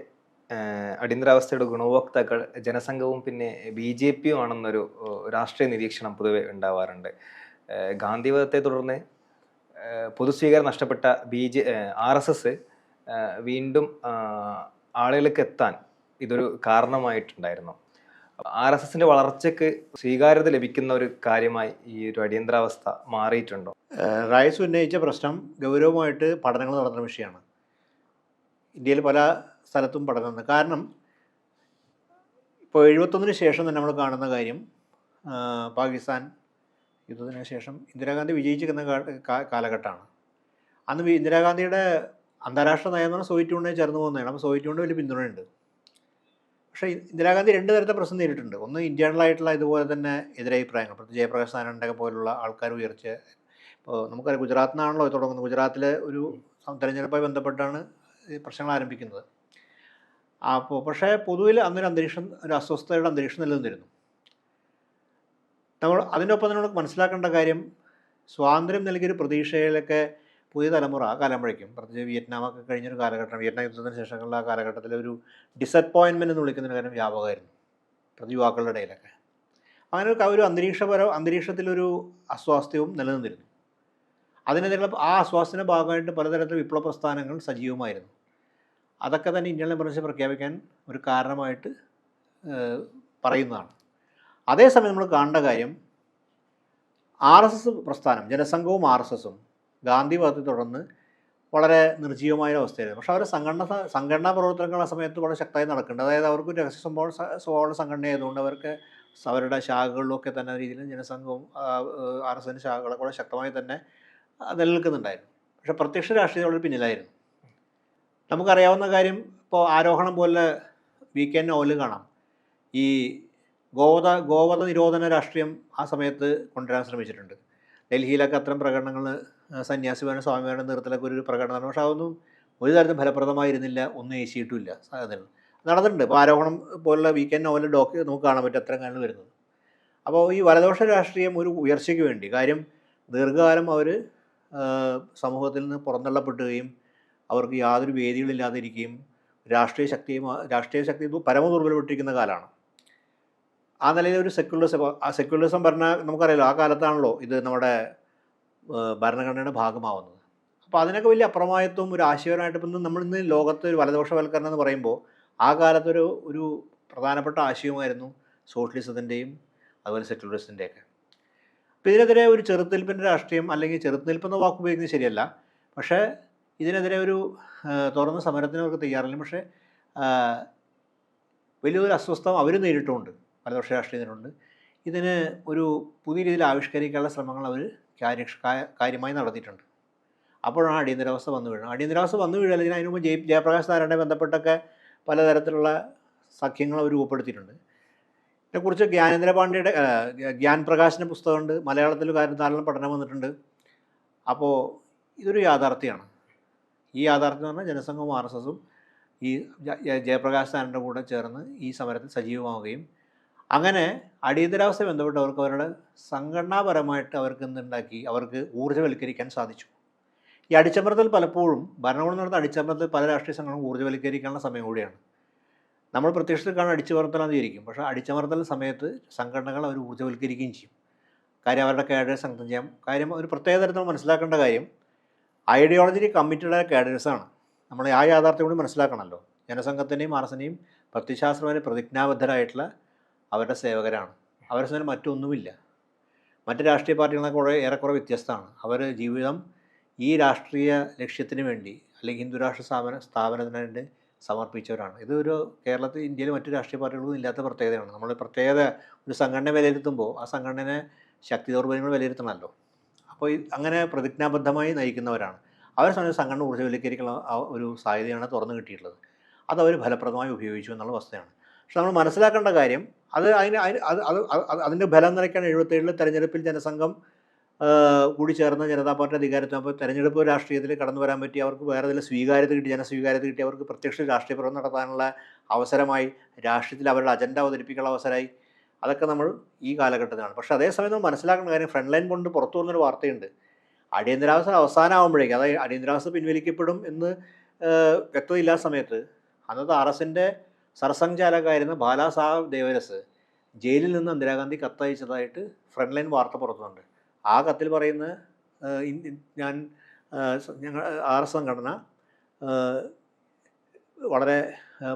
അടിയന്തരാവസ്ഥയുടെ ഗുണഭോക്താക്കൾ ജനസംഘവും പിന്നെ BJP ആണെന്നൊരു രാഷ്ട്രീയ നിരീക്ഷണം പൊതുവെ ഉണ്ടാവാറുണ്ട്. ഗാന്ധിവധത്തെ തുടർന്ന് പൊതുസ്വീകാരം നഷ്ടപ്പെട്ട RSS വീണ്ടും ആളുകൾക്ക് എത്താൻ ഇതൊരു കാരണമായിട്ടുണ്ടായിരുന്നു. RSSന്റെ വളർച്ചയ്ക്ക് സ്വീകാര്യത ലഭിക്കുന്ന ഒരു കാര്യമായി ഈ ഒരു അടിയന്തരാവസ്ഥ മാറിയിട്ടുണ്ടോ? റൈസ് ഉന്നയിച്ച പ്രശ്നം ഗൗരവമായിട്ട് പഠനങ്ങൾ നടത്തുന്ന വിഷയമാണ്. ഇന്ത്യയിൽ പല സ്ഥലത്തും പഠനം. കാരണം ഇപ്പോൾ 71 ശേഷം തന്നെ നമ്മൾ കാണുന്ന കാര്യം, പാകിസ്ഥാൻ യുദ്ധത്തിന് ശേഷം ഇന്ദിരാഗാന്ധി വിജയിച്ചിരിക്കുന്ന കാലഘട്ടമാണ്. അന്ന് ഇന്ദിരാഗാന്ധിയുടെ അന്താരാഷ്ട്ര നയം എന്ന് പറഞ്ഞാൽ സോവിയറ്റ് യൂണിയനെ ചേർന്ന് പോകുന്നതാണ്. അപ്പോൾ സോവിയറ്റ് യൂണിയൻ വലിയ പിന്തുണയുണ്ട്. പക്ഷേ ഇന്ദിരാഗാന്ധി രണ്ട് തരത്തെ പ്രശ്നം നേരിട്ടുണ്ട്. ഒന്ന് ഇൻറ്റേർണലായിട്ടുള്ള ഇതുപോലെ തന്നെ എതിരഭിപ്രായങ്ങൾ, പ്രത്യേകിച്ച് ജയപ്രകാശ് നാരായണൻ്റെ പോലുള്ള ആൾക്കാർ ഉയർച്ച. ഇപ്പോൾ നമുക്കറിയാം, ഗുജറാത്തിൽ നിന്നാണല്ലോ തുടങ്ങുന്നത്. ഗുജറാത്തിലെ ഒരു തെരഞ്ഞെടുപ്പുമായി ബന്ധപ്പെട്ടാണ് ഈ പ്രശ്നങ്ങൾ ആരംഭിക്കുന്നത്. അപ്പോൾ പക്ഷേ പൊതുവിൽ അന്നൊരു അന്തരീക്ഷം, ഒരു അസ്വസ്ഥതയുടെ അന്തരീക്ഷം നിലനിന്നിരുന്നു. അതിനൊപ്പം നമ്മൾ മനസ്സിലാക്കേണ്ട കാര്യം, സ്വാതന്ത്ര്യം നൽകിയൊരു പ്രതീക്ഷയിലൊക്കെ പുതിയ തലമുറ ആ കാലമ്പോഴേക്കും, പ്രത്യേകിച്ച് വിയറ്റ്നാമൊക്കെ കഴിഞ്ഞൊരു കാലഘട്ടം, വിയറ്റ്നാം യുദ്ധത്തിന് ശേഷമുള്ള ആ കാലഘട്ടത്തിലെ ഒരു ഡിസപ്പോയിൻമെൻ്റ് എന്ന് വിളിക്കുന്ന കാര്യം വ്യാപകമായിരുന്നു പ്രതി യുവാക്കളുടെ ഇടയിലൊക്കെ. അങ്ങനെ ഒരു അന്തരീക്ഷത്തിലൊരു അസ്വാസ്ഥ്യവും നിലനിന്നിരുന്നു. അതിനെതിരെയുള്ള ആ അസ്വാസ്ഥ്യത്തിൻ്റെ ഭാഗമായിട്ട് പലതരത്തിലുള്ള വിപ്ലവ പ്രസ്ഥാനങ്ങൾ സജീവമായിരുന്നു. അതൊക്കെ തന്നെ ഇന്ത്യൻ എമർജൻസി പ്രഖ്യാപിക്കാൻ ഒരു കാരണമായിട്ട് പറയുന്നതാണ്. അതേസമയം നമ്മൾ കാണേണ്ട കാര്യം, RSS പ്രസ്ഥാനം, ജനസംഘവും RSSഉം ഗാന്ധി വധത്തെ തുടർന്ന് വളരെ നിർജ്ജീവമായ അവസ്ഥയായിരുന്നു. പക്ഷേ അവരുടെ സംഘടനാ പ്രവർത്തനങ്ങൾ ആ സമയത്ത് വളരെ ശക്തമായി നടക്കുന്നുണ്ട്. അതായത് അവർക്ക് രഹസ്യ സ്വഭാവ സംഘടന ആയതുകൊണ്ട് അവർക്ക് അവരുടെ ശാഖകളിലൊക്കെ തന്നെ രീതിയിൽ ജനസംഘവും RSSൻ്റെ ശാഖകളൊക്കെ വളരെ ശക്തമായി തന്നെ നിലനിൽക്കുന്നുണ്ടായിരുന്നു. പക്ഷേ പ്രത്യക്ഷ രാഷ്ട്രീയം വളരെ പിന്നിലായിരുന്നു. നമുക്കറിയാവുന്ന കാര്യം, ഇപ്പോൾ ആരോഹണം പോലെ വീക്കെൻഡ് നോവൽ കാണാം. ഈ ഗോവധ നിരോധന രാഷ്ട്രീയം ആ സമയത്ത് കൊണ്ടുവരാൻ ശ്രമിച്ചിട്ടുണ്ട്. ഡൽഹിയിലൊക്കെ അത്തരം പ്രകടനങ്ങൾ സന്യാസിമാരും സ്വാമിമാരുടെ നേതൃത്വത്തിലൊക്കെ ഒരു പ്രകടനമാണ്. പക്ഷേ അതൊന്നും ഒരു തരത്തിലും ഫലപ്രദമായിരുന്നില്ല, ഒന്നും ഏശിയിട്ടുമില്ല. സാധ്യതകൾ നടന്നിട്ടുണ്ട്. ഇപ്പോൾ ആരോഹണം പോലുള്ള വീക്കെൻഡ് നോവൽ നമുക്ക് കാണാൻ പറ്റും അത്തരം കാര്യങ്ങൾ വരുന്നത്. അപ്പോൾ ഈ വലദോഷ രാഷ്ട്രീയം ഒരു ഉയർച്ചയ്ക്ക് വേണ്ടി, കാര്യം ദീർഘകാലം അവർ സമൂഹത്തിൽ നിന്ന് പുറന്തള്ളപ്പെടുകയും അവർക്ക് യാതൊരു വേദികളില്ലാതിരിക്കുകയും രാഷ്ട്രീയ ശക്തി പരമദുർബലപ്പെട്ടിരിക്കുന്ന കാലമാണ്. ആ നിലയിൽ ഒരു സെക്യുലറിസം പറഞ്ഞാൽ നമുക്കറിയാലോ, ആ കാലത്താണല്ലോ ഇത് നമ്മുടെ ഭരണഘടനയുടെ ഭാഗമാവുന്നത്. അപ്പോൾ അതിനൊക്കെ വലിയ അപ്രമാദിത്വം, ഒരു ആശയപരമായിട്ട് ഇപ്പം നമ്മളിന്ന് ലോകത്ത് ഒരു വലദോഷവൽക്കരണം എന്ന് പറയുമ്പോൾ ആ കാലത്തൊരു പ്രധാനപ്പെട്ട ആശയമായിരുന്നു സോഷ്യലിസത്തിൻ്റെയും അതുപോലെ സെക്യുലറിസത്തിൻ്റെയൊക്കെ. അപ്പോൾ ഇതിനെതിരെ ഒരു ചെറുത്തുനിൽപ്പിൻ്റെ രാഷ്ട്രീയം, അല്ലെങ്കിൽ ചെറുത്തുനിൽപ്പെന്ന വാക്ക് ഉപയോഗിക്കുന്നത് ശരിയല്ല, പക്ഷേ ഇതിനെതിരെ ഒരു തുറന്ന സമരത്തിന് അവർക്ക് തയ്യാറില്ല. പക്ഷേ വലിയൊരു അസ്വസ്ഥത അവർ നേരിട്ടുമുണ്ട്, വലദോഷ രാഷ്ട്രീയത്തിനുണ്ട്. ഇതിന് ഒരു പുതിയ രീതിയിൽ ആവിഷ്കരിക്കാനുള്ള ശ്രമങ്ങൾ അവർ കാര്യമായി നടത്തിയിട്ടുണ്ട്. അപ്പോഴാണ് അടിയന്തരാവസ്ഥ വന്നു വീഴുന്നത്. അടിയന്തരാവസ്ഥ വന്നു വീഴുക, അല്ലെങ്കിൽ അതിന് മുമ്പ് ജയപ്രകാശ് നാരായണനെ ബന്ധപ്പെട്ടൊക്കെ പലതരത്തിലുള്ള സഖ്യങ്ങൾ അവർ രൂപപ്പെടുത്തിയിട്ടുണ്ട്. ഇതിനെക്കുറിച്ച് ജ്ഞാനേന്ദ്ര പാണ്ഡ്യയുടെ ഗ്യാൻ പ്രകാശിൻ്റെ പുസ്തകമുണ്ട്, മലയാളത്തിൽ ധാരാളം പഠനം വന്നിട്ടുണ്ട്. അപ്പോൾ ഇതൊരു യാഥാർത്ഥ്യമാണ്. ഈ യാഥാർത്ഥ്യം എന്ന് പറഞ്ഞാൽ ജനസംഘവും RSSഉം ഈ ജയപ്രകാശ് നാരായണൻ്റെ കൂടെ ചേർന്ന് ഈ സമരത്തിൽ സജീവമാവുകയും അങ്ങനെ അടിയന്തരാവസ്ഥ ബന്ധപ്പെട്ട് അവർക്ക് അവരുടെ സംഘടനാപരമായിട്ട് അവർക്ക് എന്തുണ്ടാക്കി, അവർക്ക് ഊർജ്ജവൽക്കരിക്കാൻ സാധിച്ചു. ഈ അടിച്ചമർത്തൽ പലപ്പോഴും ഭരണകൂടം നടന്ന അടിച്ചമർത്തൽ പല രാഷ്ട്രീയ സംഘടനകളും ഊർജ്ജവൽക്കരിക്കാനുള്ള സമയം കൂടിയാണ്. നമ്മൾ പ്രത്യക്ഷത്തിൽ കാണാൻ അടിച്ചമർത്തലാന്ന് വിചാരിക്കും, പക്ഷേ അടിച്ചമർത്തൽ സമയത്ത് സംഘടനകൾ അവർ ഊർജ്ജവൽക്കരിക്കുകയും ചെയ്യും. കാര്യം അവരുടെ കേഡേഴ്സ് സംഘടന ചെയ്യാം. കാര്യം ഒരു പ്രത്യേക തരത്തിൽ മനസ്സിലാക്കേണ്ട കാര്യം, ഐഡിയോളജിക്ക് കമ്മിറ്റഡ് കേഡേഴ്സാണ്. നമ്മൾ ആ യാഥാർത്ഥ്യം കൂടി മനസ്സിലാക്കണമല്ലോ. ജനസംഘത്തിൻ്റെയും RSSൻ്റെയും പ്രത്യയശാസ്ത്രപരമായി പ്രതിജ്ഞാബദ്ധരായിട്ടുള്ള അവരുടെ സേവകരാണ്. അവരെ സമയം മറ്റൊന്നുമില്ല. മറ്റ് രാഷ്ട്രീയ പാർട്ടികളെ ഏറെക്കുറെ വ്യത്യസ്തമാണ്. അവർ ജീവിതം ഈ രാഷ്ട്രീയ ലക്ഷ്യത്തിന് വേണ്ടി അല്ലെങ്കിൽ ഹിന്ദു രാഷ്ട്ര സ്ഥാപനത്തിന് വേണ്ടി സമർപ്പിച്ചവരാണ്. ഇതൊരു കേരളത്തിൽ ഇന്ത്യയിൽ മറ്റു രാഷ്ട്രീയ പാർട്ടികളൊന്നും ഇല്ലാത്ത പ്രത്യേകതയാണ്. നമ്മൾ പ്രത്യേകത ഒരു സംഘടന വിലയിരുത്തുമ്പോൾ ആ സംഘടനയെ ശക്തി ദൗർബല്യങ്ങൾ വിലയിരുത്തണമല്ലോ. അപ്പോൾ അങ്ങനെ പ്രതിജ്ഞാബദ്ധമായി നയിക്കുന്നവരാണ്. അവരെ സംബന്ധിച്ച് സംഘടന ഊർജ്ജവൽക്കരിക്കുന്ന ഒരു സാധ്യതയാണ് തുറന്നു കിട്ടിയിട്ടുള്ളത്. അതവർ ഫലപ്രദമായി ഉപയോഗിച്ചു എന്നുള്ള വസ്തുതയാണ്. പക്ഷെ നമ്മൾ മനസ്സിലാക്കേണ്ട കാര്യം അതിൻ്റെ ഫലം നിലയ്ക്കാണ് 77 തെരഞ്ഞെടുപ്പിൽ ജനസംഘം കൂടി ചേർന്ന ജനതാ പാർട്ടി അധികാരത്തിനപ്പോൾ തെരഞ്ഞെടുപ്പ് രാഷ്ട്രീയത്തിൽ കടന്നു വരാൻ പറ്റി. അവർക്ക് വേറെ ചില സ്വീകാര്യത കിട്ടി, ജനസ്വീകാര്യത കിട്ടി. അവർക്ക് പ്രത്യക്ഷ രാഷ്ട്രീയ പ്രവർത്തനം നടത്താനുള്ള അവസരമായി, രാഷ്ട്രീയത്തിൽ അവരുടെ അജണ്ട അവതരിപ്പിക്കാനുള്ള അവസരമായി. അതൊക്കെ നമ്മൾ ഈ കാലഘട്ടത്തിലാണ്. പക്ഷേ അതേസമയം നമ്മൾ മനസ്സിലാക്കേണ്ട കാര്യം, ഫ്രണ്ട് ലൈൻ കൊണ്ട് പുറത്തു വന്നൊരു വാർത്തയുണ്ട്. അടിയന്തരാവസ്ഥ അവസാനമാകുമ്പോഴേക്കും, അതായത് അടിയന്തരാവസ്ഥ പിൻവലിക്കപ്പെടും എന്ന് വ്യക്തതയില്ലാത്ത സമയത്ത് അന്നത്തെ RSൻ്റെ സർസംഘചാലകായിരുന്ന ബാലാസാഹബ് ദേവരസ് ജയിലിൽ നിന്ന് ഇന്ദിരാഗാന്ധി കത്തയച്ചതായിട്ട് ഫ്രണ്ട് ലൈൻ വാർത്ത പുറത്തുണ്ട്. ആ കത്തിൽ പറയുന്ന ഞങ്ങൾ RS സംഘടന വളരെ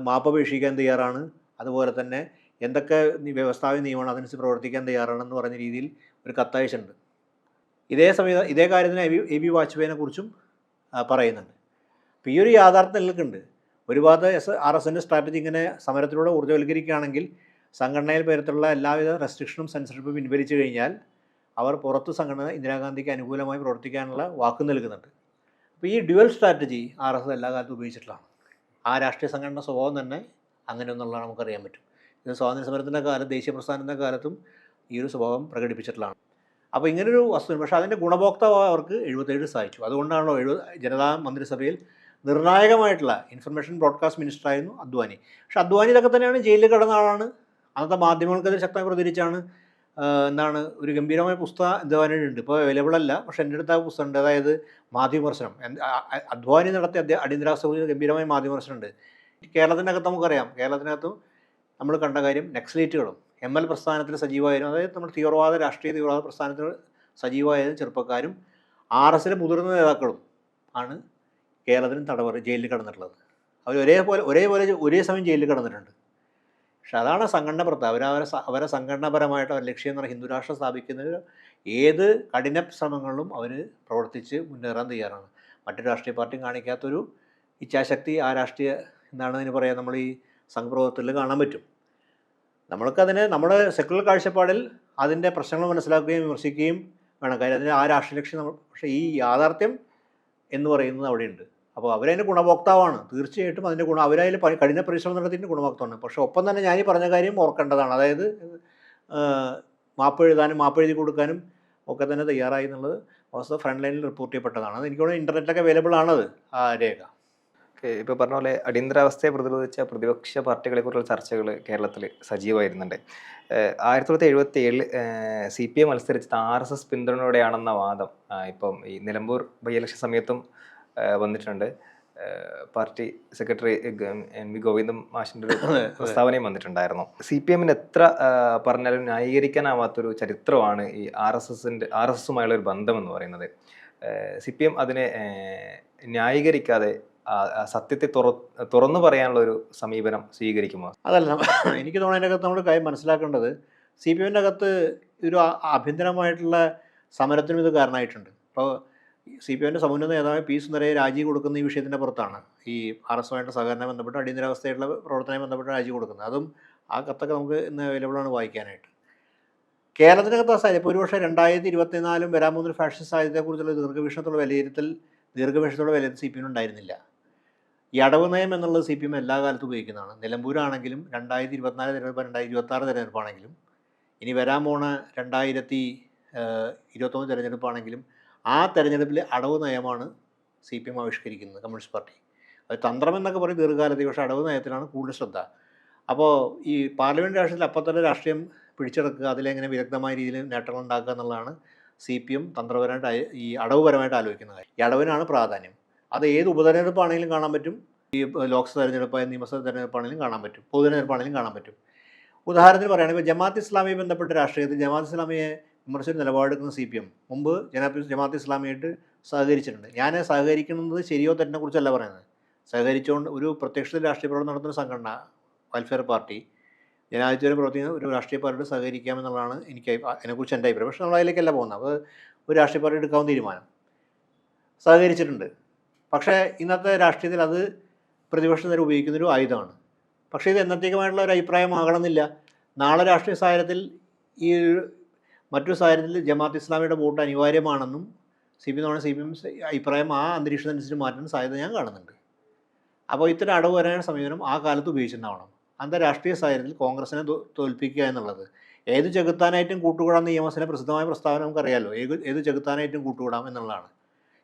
മാപ്പപേക്ഷിക്കാൻ തയ്യാറാണ്, അതുപോലെ തന്നെ എന്തൊക്കെ വ്യവസ്ഥാപിത നിയമമാണ് അതനുസരിച്ച് പ്രവർത്തിക്കാൻ തയ്യാറാണെന്ന് പറഞ്ഞ രീതിയിൽ ഒരു കത്തയച്ചിട്ടുണ്ട്. ഇതേ കാര്യത്തിന് AB വാജ്പേയിനെ കുറിച്ചും പറയുന്നുണ്ട്. അപ്പോൾ ഈ ഒരു യാഥാർത്ഥ്യം നിലനിൽക്കുന്നുണ്ട്. ഒരു ഭാഗത്ത് RSൻ്റെ സ്ട്രാറ്റജി ഇങ്ങനെ സമരത്തിലൂടെ ഊർജ്ജവൽക്കരിക്കുകയാണെങ്കിൽ സംഘടനയിൽ പേരത്തുള്ള എല്ലാവിധ റെസ്ട്രിക്ഷനും സെൻസർഷിപ്പും പിൻവലിച്ചു കഴിഞ്ഞാൽ അവർ പുറത്ത് സംഘടന ഇന്ദിരാഗാന്ധിക്ക് അനുകൂലമായി പ്രവർത്തിക്കാനുള്ള വാക്ക് നൽകുന്നുണ്ട്. അപ്പോൾ ഈ ഡ്യുവൽ സ്ട്രാറ്റജി RS എല്ലാ കാലത്തും ഉപയോഗിച്ചിട്ടുള്ളതാണ്. ആ രാഷ്ട്രീയ സംഘടന സ്വഭാവം തന്നെ അങ്ങനെയൊന്നുള്ളതാണ് നമുക്കറിയാൻ പറ്റും. ഇത് സ്വാതന്ത്ര്യ സമരത്തിൻ്റെ കാലത്ത്, ദേശീയ പ്രസ്ഥാനത്തിൻ്റെ കാലത്തും ഈ ഒരു സ്വഭാവം പ്രകടിപ്പിച്ചിട്ടുള്ളതാണ്. അപ്പോൾ ഇങ്ങനൊരു വസ്തു, പക്ഷേ അതിൻ്റെ ഗുണഭോക്താവാൻ അവർക്ക് 77 സാധിച്ചു. അതുകൊണ്ടാണല്ലോ ജനതാ മന്ത്രിസഭയിൽ നിർണായകമായിട്ടുള്ള ഇൻഫർമേഷൻ ബ്രോഡ്കാസ്റ്റ് മിനിസ്റ്ററായിരുന്നു അദ്വാനി. പക്ഷേ അദ്വാനി ഇതൊക്കെ തന്നെയാണ്, ജയിലിൽ കിടന്ന ആളാണ്. അന്നത്തെ മാധ്യമങ്ങൾക്കെതിരെ ശക്തമായി പ്രതികരിച്ചാണ്. ഒരു ഗംഭീരമായ പുസ്തകം അദ്വാനിയുണ്ട്, ഇപ്പോൾ അവൈലബിൾ അല്ല, പക്ഷേ എൻ്റെ അടുത്ത് ആ പുസ്തകമുണ്ട്. അതായത് മാധ്യമവിമർശനം. അദ്വാനി നടത്തിയ അടിയന്തരാവസ്ഥ ഗംഭീരമായ മാധ്യമവിമർശനമുണ്ട്. കേരളത്തിനകത്ത് നമുക്കറിയാം, കേരളത്തിനകത്തും നമ്മൾ കണ്ട കാര്യം, നക്സലേറ്റുകളും ML പ്രസ്ഥാനത്തിൽ സജീവമായിരുന്നു. അതായത് നമ്മുടെ രാഷ്ട്രീയ തീവ്രവാദ പ്രസ്ഥാനത്തിൽ സജീവമായതും ചെറുപ്പക്കാരും RSലെ മുതിർന്ന നേതാക്കളും ആണ് കേരളത്തിന് ജയിലിൽ കിടന്നിട്ടുള്ളത്. അവർ ഒരേ സമയം ജയിലിൽ കിടന്നിട്ടുണ്ട്. പക്ഷെ അതാണ് സംഘടന അവരെ സംഘടനാപരമായിട്ട് അവർ ലക്ഷ്യം എന്ന് പറഞ്ഞാൽ ഹിന്ദുരാഷ്ട്രം സ്ഥാപിക്കുന്നതിൽ ഏത് കഠിന ശ്രമങ്ങളിലും അവർ പ്രവർത്തിച്ച് മുന്നേറാൻ തയ്യാറാണ്. മറ്റു രാഷ്ട്രീയ പാർട്ടിയും കാണിക്കാത്തൊരു ഇച്ഛാശക്തി ആ രാഷ്ട്രീയ അതിന് പറയാം, നമ്മൾ ഈ സംഘപ്രവർത്തനത്തിൽ കാണാൻ പറ്റും. നമ്മൾക്കതിനെ നമ്മുടെ സെക്കുലർ കാഴ്ചപ്പാടിൽ അതിൻ്റെ പ്രശ്നങ്ങൾ മനസ്സിലാക്കുകയും വിമർശിക്കുകയും വേണം. കാര്യം അതിന് ആ രാഷ്ട്രീയ ലക്ഷ്യം പക്ഷേ ഈ യാഥാർത്ഥ്യം എന്ന് പറയുന്നത് അവിടെയുണ്ട്. അപ്പോൾ അവരതിൻ്റെ ഗുണഭോക്താവാണ്. തീർച്ചയായിട്ടും അതിൻ്റെ അവരതിൽ കഠിന പരിശ്രമം നടത്തിയിട്ട് ഗുണഭോക്തമാണ്. പക്ഷേ ഒപ്പം തന്നെ ഞാൻ ഈ പറഞ്ഞ കാര്യം ഓർക്കേണ്ടതാണ്. അതായത് മാപ്പ് എഴുതി കൊടുക്കാനും ഒക്കെ തന്നെ തയ്യാറായി എന്നുള്ളത് വാസ്തവ ഫ്രണ്ട് ലൈനിൽ റിപ്പോർട്ട് ചെയ്യപ്പെട്ടതാണ്. അത് എനിക്ക് തോന്നുന്നു ഇൻ്റർനെറ്റിലൊക്കെ അവൈലബിൾ ആണത് ആ രേഖ. ഇപ്പോൾ പറഞ്ഞ പോലെ അടിയന്തരാവസ്ഥയെ പ്രതിരോധിച്ച പ്രതിപക്ഷ പാർട്ടികളെക്കുറിച്ചുള്ള ചർച്ചകൾ കേരളത്തിൽ സജീവമായിരുന്നുണ്ട്. 1977 CPM മത്സരിച്ചത് RSS പിന്തുണയോടെയാണെന്ന വാദം ഇപ്പം ഈ നിലമ്പൂർ ബൈ ഇലക്ഷൻ സമയത്തും വന്നിട്ടുണ്ട്. പാർട്ടി സെക്രട്ടറി NV ഗോവിന്ദൻ മാഷിൻ്റെ ഒരു പ്രസ്താവനയും വന്നിട്ടുണ്ടായിരുന്നു. CPMന് എത്ര പറഞ്ഞാലും ന്യായീകരിക്കാനാവാത്തൊരു ചരിത്രമാണ് ഈ RSSുമായുള്ള ഒരു ബന്ധം എന്ന് പറയുന്നത്. CPM അതിനെ ന്യായീകരിക്കാതെ സത്യത്തെ തുറന്നു പറയാനുള്ള ഒരു സമീപനം സ്വീകരിക്കുമോ? അതല്ല, എനിക്ക് തോന്നുന്നു അതിനകത്ത് നമ്മൾ കാര്യം മനസ്സിലാക്കേണ്ടത്, CPMൻ്റെ അകത്ത് ഒരു ആഭ്യന്തരമായിട്ടുള്ള സമരത്തിനും ഇത് കാരണമായിട്ടുണ്ട്. ഇപ്പോൾ CPMൻ്റെ സമുന്നത നേതാവ് P. സുന്ദരയ്യ രാജി കൊടുക്കുന്ന ഈ വിഷയത്തിൻ്റെ പുറത്താണ് ഈ RSുമായിട്ട് സഹകരണം ബന്ധപ്പെട്ട് അടിയന്തരാവസ്ഥയായിട്ടുള്ള പ്രവർത്തനവുമായി ബന്ധപ്പെട്ട് രാജി കൊടുക്കുന്നത്. അതും ആ കത്തൊക്കെ നമുക്ക് ഇന്ന് അവൈലബിളാണ് വായിക്കാനായിട്ട്. കേരളത്തിനകത്ത് സാഹചര്യം ഇപ്പോൾ ഒരുപക്ഷെ 2024 വരാൻ പോകുന്ന ഫാഷിസ്റ്റ് സാഹചര്യത്തെക്കുറിച്ചുള്ള ദീർഘവീക്ഷണത്തോടെ വിലയിരുത്തൽ CPM ഉണ്ടായിരുന്നില്ല. ഈ അടവ് നയം എന്നുള്ളത് CPM എല്ലാ കാലത്തും ഉപയോഗിക്കുന്നതാണ്. നിലമ്പൂരാണെങ്കിലും 2024 തെരഞ്ഞെടുപ്പ് 2026 തെരഞ്ഞെടുപ്പാണെങ്കിലും ഇനി വരാൻ പോണ 2021 തെരഞ്ഞെടുപ്പാണെങ്കിലും ആ തെരഞ്ഞെടുപ്പിൽ അടവ് നയമാണ് CPM ആവിഷ്കരിക്കുന്നത്, കമ്മ്യൂണിസ്റ്റ് പാർട്ടി. അത് തന്ത്രം എന്നൊക്കെ പറയും ദീർഘകാലത്ത്, പക്ഷേ അടവ് നയത്തിലാണ് കൂടുതൽ ശ്രദ്ധ. അപ്പോൾ ഈ പാർലമെൻറ്റ് രാഷ്ട്രീയത്തിൽ അപ്പത്തന്നെ രാഷ്ട്രീയം പിടിച്ചെടുക്കുക, അതിലെങ്ങനെ വിദഗ്ധമായ രീതിയിൽ നേട്ടങ്ങൾ ഉണ്ടാക്കുക എന്നുള്ളതാണ് CPM തന്ത്രപരമായിട്ട് ഈ അടവുപരമായിട്ട് ആലോചിക്കുന്ന കാര്യം. ഈ അടവിനാണ് പ്രാധാന്യം. അത് ഏത് ഉപതെരഞ്ഞെടുപ്പാണെങ്കിലും കാണാൻ പറ്റും, ഈ ലോക്സഭ തെരഞ്ഞെടുപ്പായ നിയമസഭ തെരഞ്ഞെടുപ്പാണെങ്കിലും കാണാൻ പറ്റും, പൊതു തെരഞ്ഞെടുപ്പാണെങ്കിലും കാണാൻ പറ്റും. ഉദാഹരണത്തിന് പറയുകയാണെങ്കിൽ ജമാഅത്ത് ഇസ്ലാമിയെ ബന്ധപ്പെട്ട രാഷ്ട്രീയത്തിൽ ജമാഅത്ത് ഇസ്ലാമിയെ വിമർശിച്ച് നിലപാടെടുക്കുന്ന CPM മുമ്പ് ജമാഅത്ത് ഇസ്ലാമിയായിട്ട് സഹകരിച്ചിട്ടുണ്ട്. ഞാൻ സഹകരിക്കുന്നത് ശരിയോ തെറ്റിനെ കുറിച്ചല്ല പറയുന്നത്. സഹകരിച്ചുകൊണ്ട് ഒരു പ്രത്യക്ഷത്തിൽ രാഷ്ട്രീയ പ്രവർത്തനം നടത്തുന്ന സംഘടന വെൽഫെയർ പാർട്ടി ജനാധിപത്യപരമായി പ്രവർത്തിക്കുന്ന ഒരു രാഷ്ട്രീയ പാർട്ടിയോട് സഹകരിക്കാമെന്നുള്ളതാണ് എനിക്ക് അതിനെക്കുറിച്ച് എൻ്റെ അഭിപ്രായം. പക്ഷേ നമ്മൾ അതിലേക്കല്ല പോകുന്നത്. അപ്പോൾ ഒരു രാഷ്ട്രീയ പാർട്ടി എടുക്കാവുന്ന തീരുമാനം സഹകരിച്ചിട്ടുണ്ട്. പക്ഷേ ഇന്നത്തെ രാഷ്ട്രീയത്തിൽ അത് പ്രതിപക്ഷം നേരെ ഉപയോഗിക്കുന്നൊരു ആയുധമാണ്. പക്ഷേ ഇത് എന്നത്തേക്കുമായിട്ടുള്ള ഒരു അഭിപ്രായമാകണമെന്നില്ല. നാളെ രാഷ്ട്രീയ സാഹചര്യത്തിൽ ഈ മറ്റൊരു സാഹചര്യത്തിൽ ജമാഅത്ത് ഇസ്ലാമിയുടെ വോട്ട് അനിവാര്യമാണെന്നും CPM അഭിപ്രായം ആ അന്തരീക്ഷത്തിനനുസരിച്ച് മാറ്റുന്ന സാധ്യത ഞാൻ കാണുന്നുണ്ട്. അപ്പോൾ ഇത്തരം അടവ് വരാനുള്ള സമീപനം ആ കാലത്ത് ഉപയോഗിച്ചിട്ടുണ്ടാവണം. അന്തരാഷ്ട്രീയ സാഹചര്യത്തിൽ കോൺഗ്രസിനെ തോൽപ്പിക്കുക എന്നുള്ളത് ഏത് ചെകുത്താനായിട്ടും കൂട്ടുകൂടാം നിയമസഭയിലെ പ്രസിദ്ധമായ പ്രസ്താവന നമുക്കറിയാമല്ലോ. ഏത് ചെകുത്താനായിട്ടും കൂട്ടുകൂടാം എന്നുള്ളതാണ്.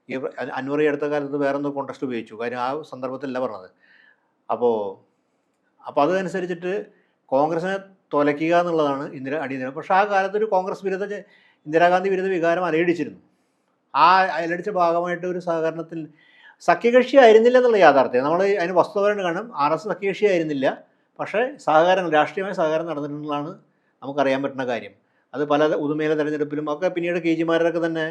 ഈ അൻവർ അടുത്ത കാലത്ത് വേറെ എന്തോ കോൺടെസ്റ്റ് ഉപയോഗിച്ചു. കാര്യം ആ സന്ദർഭത്തിലല്ല പറഞ്ഞത്. അപ്പോൾ അതനുസരിച്ചിട്ട് കോൺഗ്രസിനെ തുലയ്ക്കുക എന്നുള്ളതാണ് അടിയന്തരം. പക്ഷേ ആ കാലത്തൊരു കോൺഗ്രസ് വിരുദ്ധ ഇന്ദിരാഗാന്ധി വിരുദ്ധ വികാരം അലയടിച്ചിരുന്നു. ആ അലയടിച്ച ഭാഗമായിട്ട് ഒരു സഹകരണത്തിൽ സഖ്യകക്ഷി ആയിരുന്നില്ല എന്നുള്ള യാഥാർത്ഥ്യം നമ്മൾ അതിന് വസ്തുതപരമായിട്ട് കാണും. RS സഖ്യകക്ഷി ആയിരുന്നില്ല. പക്ഷേ സഹകരണം, രാഷ്ട്രീയമായ സഹകരണം നടന്നിട്ടുള്ളതാണ് നമുക്കറിയാൻ പറ്റുന്ന കാര്യം. അത് പല ഉദുമേല തെരഞ്ഞെടുപ്പിലും ഒക്കെ പിന്നീട് KG-മാരൊക്കെ തന്നെ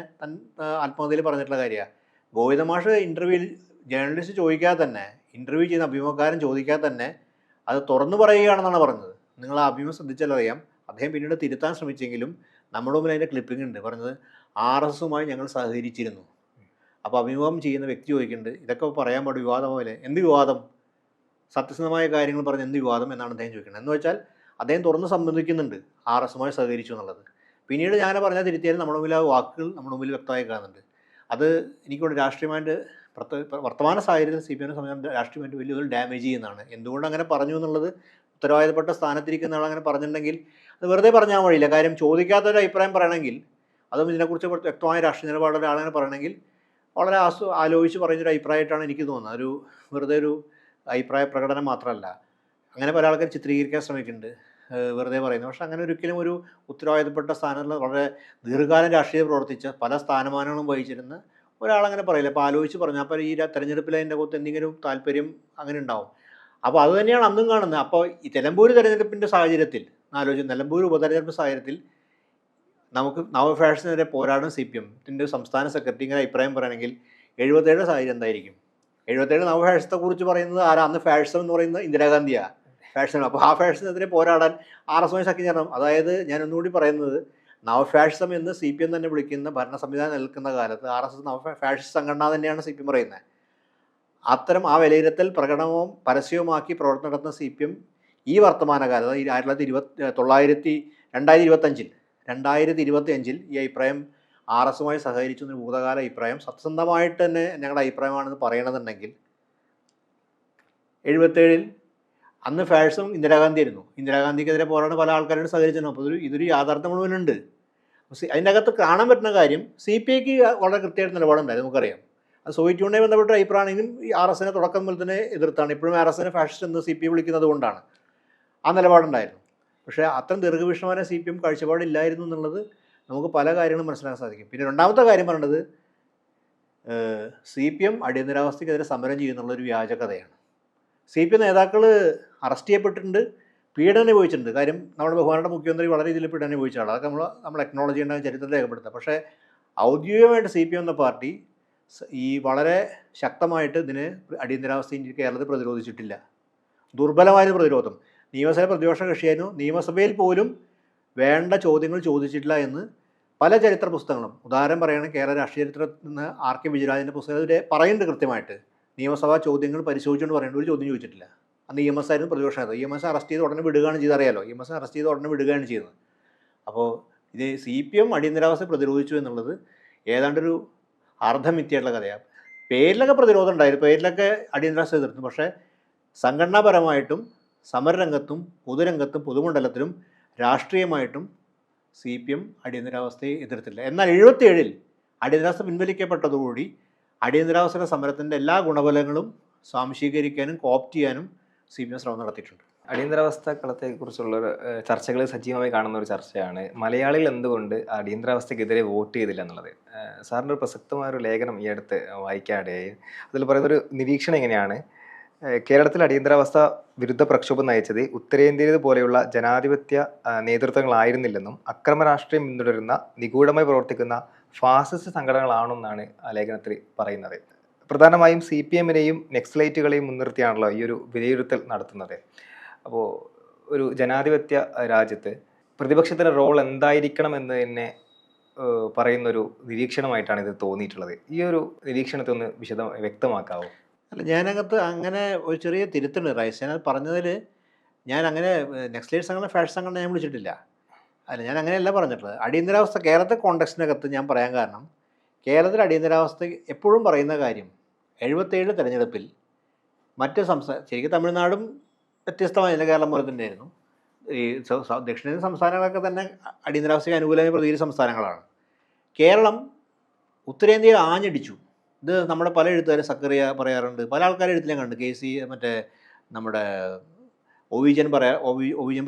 ആത്മകഥയിൽ പറഞ്ഞിട്ടുള്ള കാര്യമാണ്. ഗോവിന്ദമാഷ് ഇൻ്റർവ്യൂവിൽ ജേർണലിസ്റ്റ് ചോദിക്കാതെ തന്നെ, ഇൻ്റർവ്യൂ ചെയ്യുന്ന അഭിമുഖക്കാരൻ ചോദിക്കാതെ തന്നെ അത് തുറന്നു പറയുകയാണെന്നാണ് പറഞ്ഞത്. നിങ്ങൾ ആ അഭിമുഖം ശ്രദ്ധിച്ചാലറിയാം. അദ്ദേഹം പിന്നീട് തിരുത്താൻ ശ്രമിച്ചെങ്കിലും നമ്മുടെ മുമ്പിൽ അതിൻ്റെ ക്ലിപ്പിംഗ് ഉണ്ട്. പറഞ്ഞത് RSസുമായി ഞങ്ങൾ സഹകരിച്ചിരുന്നു. അപ്പോൾ അഭിമുഖം ചെയ്യുന്ന വ്യക്തി ചോദിക്കുന്നുണ്ട്, ഇതൊക്കെ പറയാൻ പാടില്ല, വിവാദം പോലെ. എന്ത് വിവാദം? സത്യസന്ധമായ കാര്യങ്ങൾ പറഞ്ഞ് എന്ത് വിവാദം എന്നാണ് അദ്ദേഹം ചോദിക്കുന്നത്. എന്ന് വെച്ചാൽ അദ്ദേഹം തുറന്ന് സമ്മതിക്കുന്നുണ്ട് RSസുമായി സഹകരിച്ചു എന്നുള്ളത്. പിന്നീട് ഞാൻ പറഞ്ഞാൽ തിരുത്തിയാലും നമ്മുടെ മുമ്പിൽ ആ വാക്കുകൾ നമ്മുടെ മുമ്പിൽ വ്യക്തമായി കാണുന്നുണ്ട്. അത് എനിക്കൊണ്ട് രാഷ്ട്രീയമായിട്ട് വർത്തമാന സാഹചര്യത്തിൽ CPM സംബന്ധിച്ച് രാഷ്ട്രീയമായിട്ട് വലിയൊരു ഡാമേജ് ചെയ്യുന്നതാണ്. എന്തുകൊണ്ട് അങ്ങനെ പറഞ്ഞു എന്നുള്ളത് ഉത്തരവാദിത്തപ്പെട്ട സ്ഥാനത്തിരിക്കുന്ന ആൾ അങ്ങനെ പറഞ്ഞിട്ടുണ്ടെങ്കിൽ അത് വെറുതെ പറഞ്ഞാൽ വഴിയില്ല. കാര്യം ചോദിക്കാത്തൊരു അഭിപ്രായം പറയണമെങ്കിൽ, അതും ഇതിനെക്കുറിച്ച് വ്യക്തമായ രാഷ്ട്രീയ നിലപാടുള്ള ഒരാളങ്ങനെ പറയണമെങ്കിൽ വളരെ ആലോചിച്ച് പറയുന്നൊരു അഭിപ്രായമായിട്ടാണ് എനിക്ക് തോന്നുന്നത്. വെറുതെ ഒരു അഭിപ്രായ പ്രകടനം മാത്രമല്ല. അങ്ങനെ പല ആൾക്കാർ ചിത്രീകരിക്കാൻ ശ്രമിക്കുന്നുണ്ട്, വെറുതെ പറയുന്നത്. പക്ഷേ അങ്ങനെ ഒരിക്കലും ഒരു ഉത്തരവാദിത്തപ്പെട്ട സ്ഥാനത്തുള്ള വളരെ ദീർഘകാലം രാഷ്ട്രീയം പ്രവർത്തിച്ച പല സ്ഥാനമാനങ്ങളും വഹിച്ചിരുന്ന ഒരാളങ്ങനെ പറയില്ല. അപ്പോൾ ആലോചിച്ച് പറഞ്ഞു. അപ്പോൾ ഈ തെരഞ്ഞെടുപ്പിൽ അതിൻ്റെ അകത്ത് എന്തെങ്കിലും താല്പര്യം അങ്ങനെ ഉണ്ടാവും. അപ്പോൾ അത് തന്നെയാണ് അന്നും കാണുന്നത്. അപ്പോൾ ഈ നിലമ്പൂർ തെരഞ്ഞെടുപ്പിൻ്റെ സാഹചര്യത്തിൽ ആലോചിച്ച്, നിലമ്പൂർ ഉപതെരഞ്ഞെടുപ്പ് സാഹചര്യത്തിൽ നമുക്ക് നവഫാഷിസത്തിനെതിരെ പോരാടും CPM-ൻ്റെ സംസ്ഥാന സെക്രട്ടറി ഇങ്ങനെ അഭിപ്രായം പറയുകയാണെങ്കിൽ 77 സാഹചര്യം എന്തായിരിക്കും? 77 നവഫാഷിസത്തെക്കുറിച്ച് പറയുന്നത് ആരാ? അന്ന് ഫാഷിസം എന്ന് പറയുന്നത് ഇന്ദിരാഗാന്ധിയാണ്. ഫാഷിസം. അപ്പോൾ ആ ഫാഷിസത്തിനെതിരെ പോരാടാൻ RSമായി സഖ്യം ചേരണം. അതായത് ഞാൻ ഒന്നുകൂടി പറയുന്നത്, നവഫാഷിസം എന്ന് CPM തന്നെ വിളിക്കുന്ന ഭരണ സംവിധാനം നിൽക്കുന്ന കാലത്ത് RSS ഫാഷിസ്റ്റ് സംഘടന തന്നെയാണ് CPM പറയുന്നത്. അത്തരം ആ വിലയിരുത്തൽ പ്രകടനവും പരസ്യവുമാക്കി പ്രവർത്തനം നടത്തുന്ന CPM ഈ വർത്തമാനകാലത്ത് 2025 ഈ അഭിപ്രായം RSസുമായി സഹകരിച്ചു എന്നൊരു ഭൂതകാല അഭിപ്രായം സത്യസന്ധമായിട്ട് തന്നെ ഞങ്ങളുടെ അഭിപ്രായമാണെന്ന് പറയണമെന്നുണ്ടെങ്കിൽ 77 അന്ന് ഫാഷിസം ഇന്ദിരാഗാന്ധി ആയിരുന്നു. ഇന്ദിരാഗാന്ധിക്കെതിരെ പോരാടുന്ന പല ആൾക്കാരോട് സഹകരിച്ചിരുന്നു. അപ്പോൾ ഇതൊരു യാഥാർത്ഥ്യം മുഴുവനുണ്ട്. അതിൻ്റെ അകത്ത് കാണാൻ പറ്റുന്ന കാര്യം CPIക്ക് വളരെ കൃത്യമായിട്ട് നിലപാടുണ്ടായി. നമുക്കറിയാം. അത് സോവിയറ്റ് യൂണിയൻ ബന്ധപ്പെട്ട അഭിപ്രായമാണെങ്കിലും ഈ RSനെ തുടക്കം മുതൽ തന്നെ എതിർത്താണ്. ഇപ്പോഴും RSനെ ഫാഷിസ്റ്റ് എന്ന് CPI വിളിക്കുന്നത് കൊണ്ടാണ് ആ നിലപാടുണ്ടായിരുന്നു. പക്ഷേ അത്തരം ദീർഘവീക്ഷണമായ CPM കാഴ്ചപ്പാടില്ലായിരുന്നു എന്നുള്ളത് നമുക്ക് പല കാര്യങ്ങളും മനസ്സിലാക്കാൻ സാധിക്കും. പിന്നെ രണ്ടാമത്തെ കാര്യം പറയേണ്ടത്, CPM അടിയന്തരാവസ്ഥയ്ക്കെതിരെ സമരം ചെയ്യുന്നുള്ളൊരു വ്യാജ കഥയാണ്. CPM നേതാക്കൾ അറസ്റ്റ് ചെയ്യപ്പെട്ടിട്ടുണ്ട്, പീഡനം അനുഭവിച്ചിട്ടുണ്ട്. കാര്യം നമ്മുടെ ബഹുമാനപ്പെട്ട മുഖ്യമന്ത്രി വളരെ രീതിയിൽ പീഡനം അനുഭവിച്ച ആളാണ്. അതൊക്കെ നമ്മൾ അക്നോളജ് ചെയ്യേണ്ട, ചരിത്രത്തിൽ രേഖപ്പെടുത്തുക. പക്ഷേ ഔദ്യോഗികമായിട്ട് CPM എന്ന പാർട്ടി ഈ വളരെ ശക്തമായിട്ട് ഇതിന് അടിയന്തരാവസ്ഥ ഇന്ത്യ കേരളത്തിൽ പ്രതിരോധിച്ചിട്ടില്ല. ദുർബലമായ പ്രതിരോധം. നിയമസഭ പ്രതിപക്ഷ കക്ഷിയായിരുന്നു. നിയമസഭയിൽ പോലും വേണ്ട ചോദ്യങ്ങൾ ചോദിച്ചിട്ടില്ല എന്ന് പല ചരിത്ര പുസ്തകങ്ങളും, ഉദാഹരണം പറയുകയാണെങ്കിൽ കേരള രാഷ്ട്രീയ ചരിത്രത്തിൽ നിന്ന് RK വിജയരാജൻ്റെ പുസ്തകത്തിൽ പറയുന്നുണ്ട് കൃത്യമായിട്ട്. നിയമസഭാ ചോദ്യങ്ങൾ പരിശോധിച്ചുകൊണ്ട് പറയുന്നത് ഒരു ചോദ്യം ചോദിച്ചിട്ടില്ല. അന്ന് EMS ആയിരുന്നു പ്രതിപക്ഷമായിരുന്നു. EMS അറസ്റ്റ് ചെയ്ത് ഉടനെ വിടുകയാണ് ചെയ്തറിയാലോ. EMS അറസ്റ്റ് ചെയ്ത് ഉടനെ വിടുകയാണ് ചെയ്യുന്നത്. അപ്പോൾ ഇത് CPM അടിയന്തരാവസ്ഥ പ്രതിരോധിച്ചു എന്നുള്ളത് ഏതാണ്ടൊരു അർദ്ധമിഥ്യമായിട്ടുള്ള കഥയാണ്. പേരിലൊക്കെ പ്രതിരോധം ഉണ്ടായിരുന്നു, പേരിലൊക്കെ അടിയന്തരാവസ്ഥ എതിർന്നു. പക്ഷേ സംഘടനാപരമായിട്ടും സമരരംഗത്തും പൊതുരംഗത്തും പൊതുമണ്ഡലത്തിലും രാഷ്ട്രീയമായിട്ടും CPM അടിയന്തരാവസ്ഥയെ എതിർത്തില്ല. എന്നാൽ 77 അടിയന്തരാവസ്ഥ പിൻവലിക്കപ്പെട്ടതോടുകൂടി അടിയന്തരാവസ്ഥയുടെ സമരത്തിൻ്റെ എല്ലാ ഗുണഫലങ്ങളും സ്വാംശീകരിക്കാനും കോപ്റ്റ് ചെയ്യാനും CPM ശ്രമം നടത്തിയിട്ടുണ്ട്. അടിയന്തരാവസ്ഥ കളത്തെക്കുറിച്ചുള്ള ചർച്ചകൾ സജീവമായി കാണുന്ന ഒരു ചർച്ചയാണ് മലയാളികൾ എന്തുകൊണ്ട് അടിയന്തരാവസ്ഥക്കെതിരെ വോട്ട് ചെയ്തില്ല എന്നുള്ളത്. സാറിൻ്റെ ഒരു പ്രസക്തമായൊരു ലേഖനം ഈ അടുത്ത് വായിക്കാനിടയായി. അതിൽ പറയുന്നൊരു നിരീക്ഷണം എങ്ങനെയാണ്: കേരളത്തിൽ അടിയന്തരാവസ്ഥ വിരുദ്ധ പ്രക്ഷോഭം നയിച്ചത് ഉത്തരേന്ത്യയിലെ പോലെയുള്ള ജനാധിപത്യ നേതൃത്വങ്ങളായിരുന്നില്ലെന്നും അക്രമ രാഷ്ട്രീയം പിന്തുടരുന്ന നിഗൂഢമായി പ്രവർത്തിക്കുന്ന ഫാസിസ്റ്റ് സംഘടനകളാണെന്നാണ് ആ ലേഖനത്തിൽ പറയുന്നത്. പ്രധാനമായും CPM-നെയും നെക്സലൈറ്റുകളെയും മുൻനിർത്തിയാണല്ലോ ഈ ഒരു വിലയിരുത്തൽ നടത്തുന്നത്. അപ്പോൾ ഒരു ജനാധിപത്യ രാജ്യത്ത് പ്രതിപക്ഷത്തിൻ്റെ റോൾ എന്തായിരിക്കണം എന്ന് തന്നെ പറയുന്നൊരു നിരീക്ഷണമായിട്ടാണ് ഇത് തോന്നിയിട്ടുള്ളത്. ഈ ഒരു നിരീക്ഷണത്തെ ഒന്ന് വ്യക്തമാക്കാവോ? അല്ല, ഞാനകത്ത് അങ്ങനെ ഒരു ചെറിയ തിരുത്തുണ്ട് റൈസ്. ഞാനത് പറഞ്ഞതിൽ ഞാൻ അങ്ങനെ നെക്സ്റ്റ് സംഘടന ഫാഷൻ സംഘടന ഞാൻ വിളിച്ചിട്ടില്ല. അല്ല, ഞാൻ അങ്ങനെയല്ല പറഞ്ഞിട്ടുള്ളത്. അടിയന്തരാവസ്ഥ കേരളത്തെ കോണ്ടെക്സ്റ്റിനകത്ത് ഞാൻ പറയാൻ കാരണം, കേരളത്തിൽ അടിയന്തരാവസ്ഥ എപ്പോഴും പറയുന്ന കാര്യം 77 തെരഞ്ഞെടുപ്പിൽ മറ്റ് ശരിക്കും തമിഴ്നാടും വ്യത്യസ്തമായില്ല, കേരളം പോലെ തന്നെയായിരുന്നു. ഈ ദക്ഷിണേന്ത്യൻ സംസ്ഥാനങ്ങളൊക്കെ തന്നെ അടിയന്തരാവസ്ഥയ്ക്ക് അനുകൂലമായി പ്രതികരിച്ച സംസ്ഥാനങ്ങളാണ്. കേരളം ഉത്തരേന്ത്യയിൽ ആഞ്ഞടിച്ചു. ഇത് നമ്മുടെ പല എഴുത്തുകാരും സക്കറിയ പറയാറുണ്ട്, പല ആൾക്കാരും എഴുത്തിലും കണ്ട്. മറ്റേ നമ്മുടെ ഒവിജൻ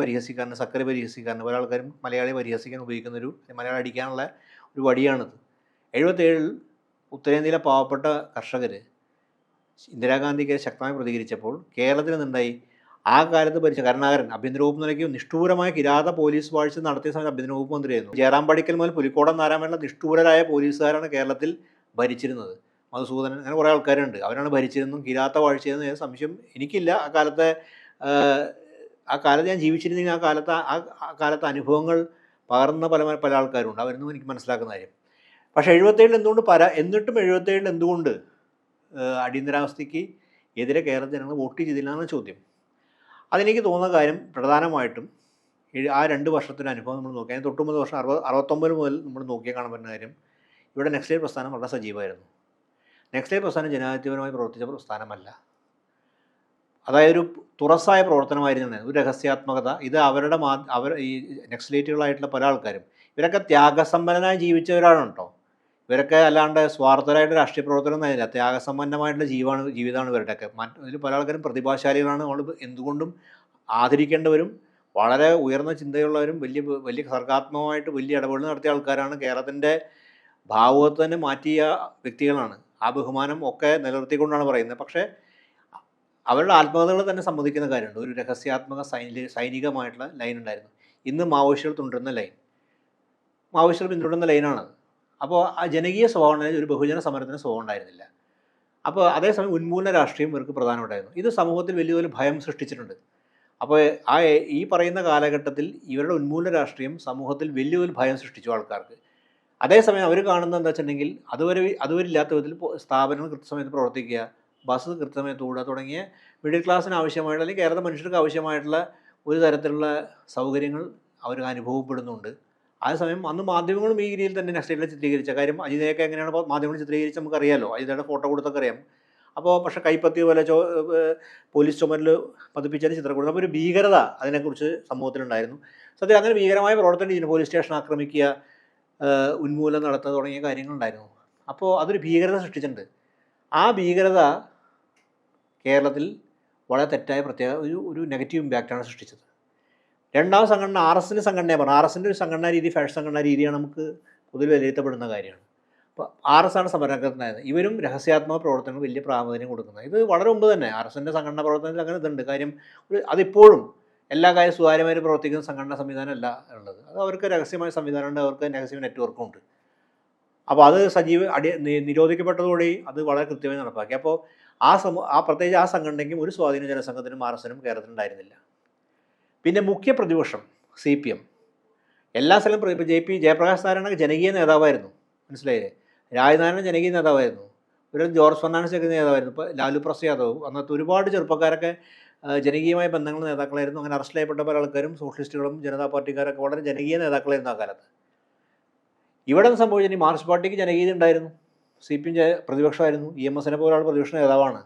പരിഹസിക്കാരന്, സക്കറി പരിഹസിക്കാരന്, പല ആൾക്കാരും മലയാളി പരിഹസിക്കാൻ ഉപയോഗിക്കുന്നൊരു, മലയാളം അടിക്കാനുള്ള ഒരു വടിയാണിത്. 77 ഉത്തരേന്ത്യയിലെ പാവപ്പെട്ട കർഷകർ ഇന്ദിരാഗാന്ധിക്ക് ശക്തമായി പ്രതികരിച്ചപ്പോൾ കേരളത്തിൽ നിന്നുണ്ടായി, ആ കാലത്ത് ഭരിച്ച കരുണാകരൻ ആഭ്യന്തര വകുപ്പ് നിലയ്ക്ക് നിഷ്ഠൂരമായ കിരാത പോലീസ് വാഴ്ച നടത്തിയ സമയത്ത് ആഭ്യന്തര വകുപ്പ് മന്ത്രിയായിരുന്നു. ജയറാം പടിക്കൽ മുതൽ പുലിക്കോടൻ നാരായണ നിഷ്ഠൂരരായ പോലീസുകാരാണ് കേരളത്തിൽ ഭരിച്ചിരുന്നത്. മധുസൂദനൻ, അങ്ങനെ കുറേ ആൾക്കാരുണ്ട്, അവരാണ് ഭരിച്ചിരുന്നതും കിരാത്ത വാഴ്ചയെന്ന് സംശയം എനിക്കില്ല. ആ കാലത്ത് ഞാൻ ജീവിച്ചിരുന്നെങ്കിൽ ആ കാലത്തെ അനുഭവങ്ങൾ പകർന്ന പല ആൾക്കാരുണ്ട്, അവരൊന്നും എനിക്ക് മനസ്സിലാക്കുന്ന കാര്യം. പക്ഷേ 77 എന്നിട്ടും 77 എന്തുകൊണ്ട് അടിയന്തരാവസ്ഥയ്ക്ക് എതിരെ കേരള ജനങ്ങൾ വോട്ട് ചെയ്തില്ല എന്ന ചോദ്യം. അതെനിക്ക് തോന്നുന്ന കാര്യം പ്രധാനമായിട്ടും ആ 2 വർഷത്തിൻ്റെ അനുഭവം നമ്മൾ നോക്കിയാൽ, 99 വർഷം 69 മുതൽ നമ്മൾ നോക്കിയാൽ കാണാൻ പറ്റുന്ന കാര്യം, ഇവിടെ നെക്സ്റ്റ് പ്രസ്ഥാനം വളരെ സജീവമായിരുന്നു. നെക്സ്റ്റ് പ്രസ്ഥാനം ജനാധിപത്യപരമായി പ്രവർത്തിച്ച പ്രസ്ഥാനമല്ല. അതായത് ഒരു തുറസായ പ്രവർത്തനമായിരുന്നു, ഒരു രഹസ്യാത്മകത. ഇത് ഈ നെക്സലേറ്റുകളായിട്ടുള്ള പല ആൾക്കാരും ഇവരൊക്കെ ത്യാഗസമ്പന്നനായി ജീവിച്ചവരാണ് കേട്ടോ. ഇവരൊക്കെ അല്ലാണ്ട് സ്വാർത്ഥരായിട്ട് രാഷ്ട്രീയ പ്രവർത്തനം ആയില്ല, ത്യാഗസമ്പന്നമായിട്ടുള്ള ജീവിതമാണ് ഇവരുടെയൊക്കെ. ഇതിൽ പല ആൾക്കാരും പ്രതിഭാശാലികളാണ്. നമ്മൾ എന്തുകൊണ്ടും ആദരിക്കേണ്ടവരും വളരെ ഉയർന്ന ചിന്തയുള്ളവരും വലിയ സർഗാത്മകമായിട്ട് വലിയ ഇടപെടൽ നടത്തിയ ആൾക്കാരാണ്. കേരളത്തിൻ്റെ ഭാവുകത്തെ തന്നെ മാറ്റിയ വ്യക്തികളാണ്. ആ ബഹുമാനം ഒക്കെ നിലനിർത്തിക്കൊണ്ടാണ് പറയുന്നത്. പക്ഷേ അവരുടെ ആത്മകഥകൾ തന്നെ സമ്മതിക്കുന്ന കാര്യമുണ്ട്, ഒരു രഹസ്യാത്മക സൈനികമായിട്ടുള്ള ലൈൻ ഉണ്ടായിരുന്നു. ഇന്ന് മാവോയിസ്റ്റുകൾ പിന്തുടരുന്ന ലൈനാണത്. അപ്പോൾ ആ ജനകീയ സ്വഭാവം, ഒരു ബഹുജന സമരത്തിന് സ്വഭാവം ഉണ്ടായിരുന്നില്ല. അപ്പോൾ അതേസമയം ഉന്മൂലന രാഷ്ട്രീയം ഇവർക്ക് പ്രധാനമായിട്ടായിരുന്നു. ഇത് സമൂഹത്തിൽ വലിയൊരു ഭയം സൃഷ്ടിച്ചിട്ടുണ്ട്. അപ്പോൾ ഈ പറയുന്ന കാലഘട്ടത്തിൽ ഇവരുടെ ഉന്മൂലന രാഷ്ട്രീയം സമൂഹത്തിൽ വലിയൊരു ഭയം സൃഷ്ടിച്ചു ആൾക്കാർക്ക്. അതേസമയം അവർ കാണുന്നത് എന്താ വെച്ചിട്ടുണ്ടെങ്കിൽ, അതുവരെ ഇല്ലാത്ത വിധത്തിൽ സ്ഥാപനങ്ങൾ കൃത്യസമയത്ത് പ്രവർത്തിക്കുക, ബസ് കൃത്യസമയത്ത് ഓടുക തുടങ്ങിയ മിഡിൽ ക്ലാസ്സിന് ആവശ്യമായിട്ടുള്ള, അല്ലെങ്കിൽ കേരള മനുഷ്യർക്ക് ആവശ്യമായിട്ടുള്ള ഒരു തരത്തിലുള്ള സൗകര്യങ്ങൾ അവർക്ക് അനുഭവപ്പെടുന്നുണ്ട്. അതേസമയം അന്ന് മാധ്യമങ്ങളും ഈ രീതിയിൽ തന്നെ നെക്സറ്റിനെ ചിത്രീകരിച്ച കാര്യം, അജിതയൊക്കെ എങ്ങനെയാണ് മാധ്യമങ്ങൾ ചിത്രീകരിച്ച് നമുക്കറിയാമല്ലോ, അജിതയുടെ ഫോട്ടോ കൊടുത്തൊക്കെ അറിയാം. അപ്പോൾ പക്ഷേ കൈപ്പത്തി പോലെ പോലീസ് ചുമരിൽ പതിപ്പിച്ചതിന് ചിത്രം കൊടുത്തു. അപ്പോൾ ഒരു ഭീകരത അതിനെക്കുറിച്ച് സമൂഹത്തിലുണ്ടായിരുന്നു. സത്യം അങ്ങനെ ഭീകരമായ പ്രവർത്തനം ചെയ്യുന്നു, പോലീസ് സ്റ്റേഷൻ ആക്രമിക്കുക, ഉന്മൂലനം നടത്തുക തുടങ്ങിയ കാര്യങ്ങളുണ്ടായിരുന്നു. അപ്പോൾ അതൊരു ഭീകരത സൃഷ്ടിച്ചിട്ടുണ്ട്. ആ ഭീകരത കേരളത്തിൽ വളരെ തെറ്റായ ഒരു നെഗറ്റീവ് ഇമ്പാക്റ്റാണ് സൃഷ്ടിച്ചത്. രണ്ടാം സംഘടന RSൻ്റെ സംഘടനയാണ് പറഞ്ഞത്. RSൻ്റെ ഒരു സംഘടനാ രീതി, ഫാഷൻ സംഘടനാ രീതിയാണ് നമുക്ക് പൊതുവെ വിലയിരുത്തപ്പെടുന്ന കാര്യമാണ്. അപ്പോൾ RS ആണ് സമരരംഗത്തുണ്ടായത്. ഇവരും രഹസ്യാത്മക പ്രവർത്തനങ്ങൾ വലിയ പ്രാധാന്യം കൊടുക്കുന്നത്. ഇത് വളരെ മുമ്പ് തന്നെ RSൻ്റെ സംഘടനാ പ്രവർത്തനത്തിൽ അങ്ങനെ ഇതുണ്ട്. കാര്യം അതിപ്പോഴും എല്ലാ കാര്യം സുതാര്യമായി പ്രവർത്തിക്കുന്ന സംഘടനാ സംവിധാനമല്ല ഉള്ളത്. അത് അവർക്ക് രഹസ്യമായ സംവിധാനമുണ്ട്, അവർക്ക് രഹസ്യ നെറ്റ്വർക്കും ഉണ്ട്. അപ്പോൾ അത് നിരോധിക്കപ്പെട്ടതോടെ അത് വളരെ കൃത്യമായി നടപ്പാക്കി. അപ്പോൾ പ്രത്യേകിച്ച് ആ സംഘടനയ്ക്കും ഒരു സ്വാധീന ജനസംഘത്തിനും RSനും കേരളത്തിലുണ്ടായിരുന്നില്ല. പിന്നെ മുഖ്യ പ്രതിപക്ഷം CPM എല്ലാ സ്ഥലവും ജയപ്രകാശ് നാരായണ ജനകീയ നേതാവായിരുന്നു, മനസ്സിലായില്ലേ? രാജനാരായണൻ ജനകീയ നേതാവായിരുന്നു, ഒരു ജോർജ് ഫെർണാണ്ടസ് ഒക്കെ നേതാവായിരുന്നു. ഇപ്പോൾ ലാലു പ്രസാദ് യാദവ്, അന്നത്തെ ഒരുപാട് ചെറുപ്പക്കാരൊക്കെ ജനകീയമായ ബന്ധങ്ങൾ നേതാക്കളായിരുന്നു. അങ്ങനെ അറസ്റ്റ് ചെയ്യപ്പെട്ട പല ആൾക്കാരും സോഷ്യലിസ്റ്റുകളും ജനതാ പാർട്ടിക്കാരൊക്കെ വളരെ ജനകീയ നേതാക്കളായിരുന്നു ആ കാലത്ത്. ഇവിടെ നിന്ന് സംഭവിച്ചത്, ഈ മാർക്സിസ്റ്റ് പാർട്ടിക്ക് ജനകീയത ഉണ്ടായിരുന്നു, CPM പ്രതിപക്ഷമായിരുന്നു, EMSനെ പോലെ ആൾ പ്രതിപക്ഷ നേതാവാണ്.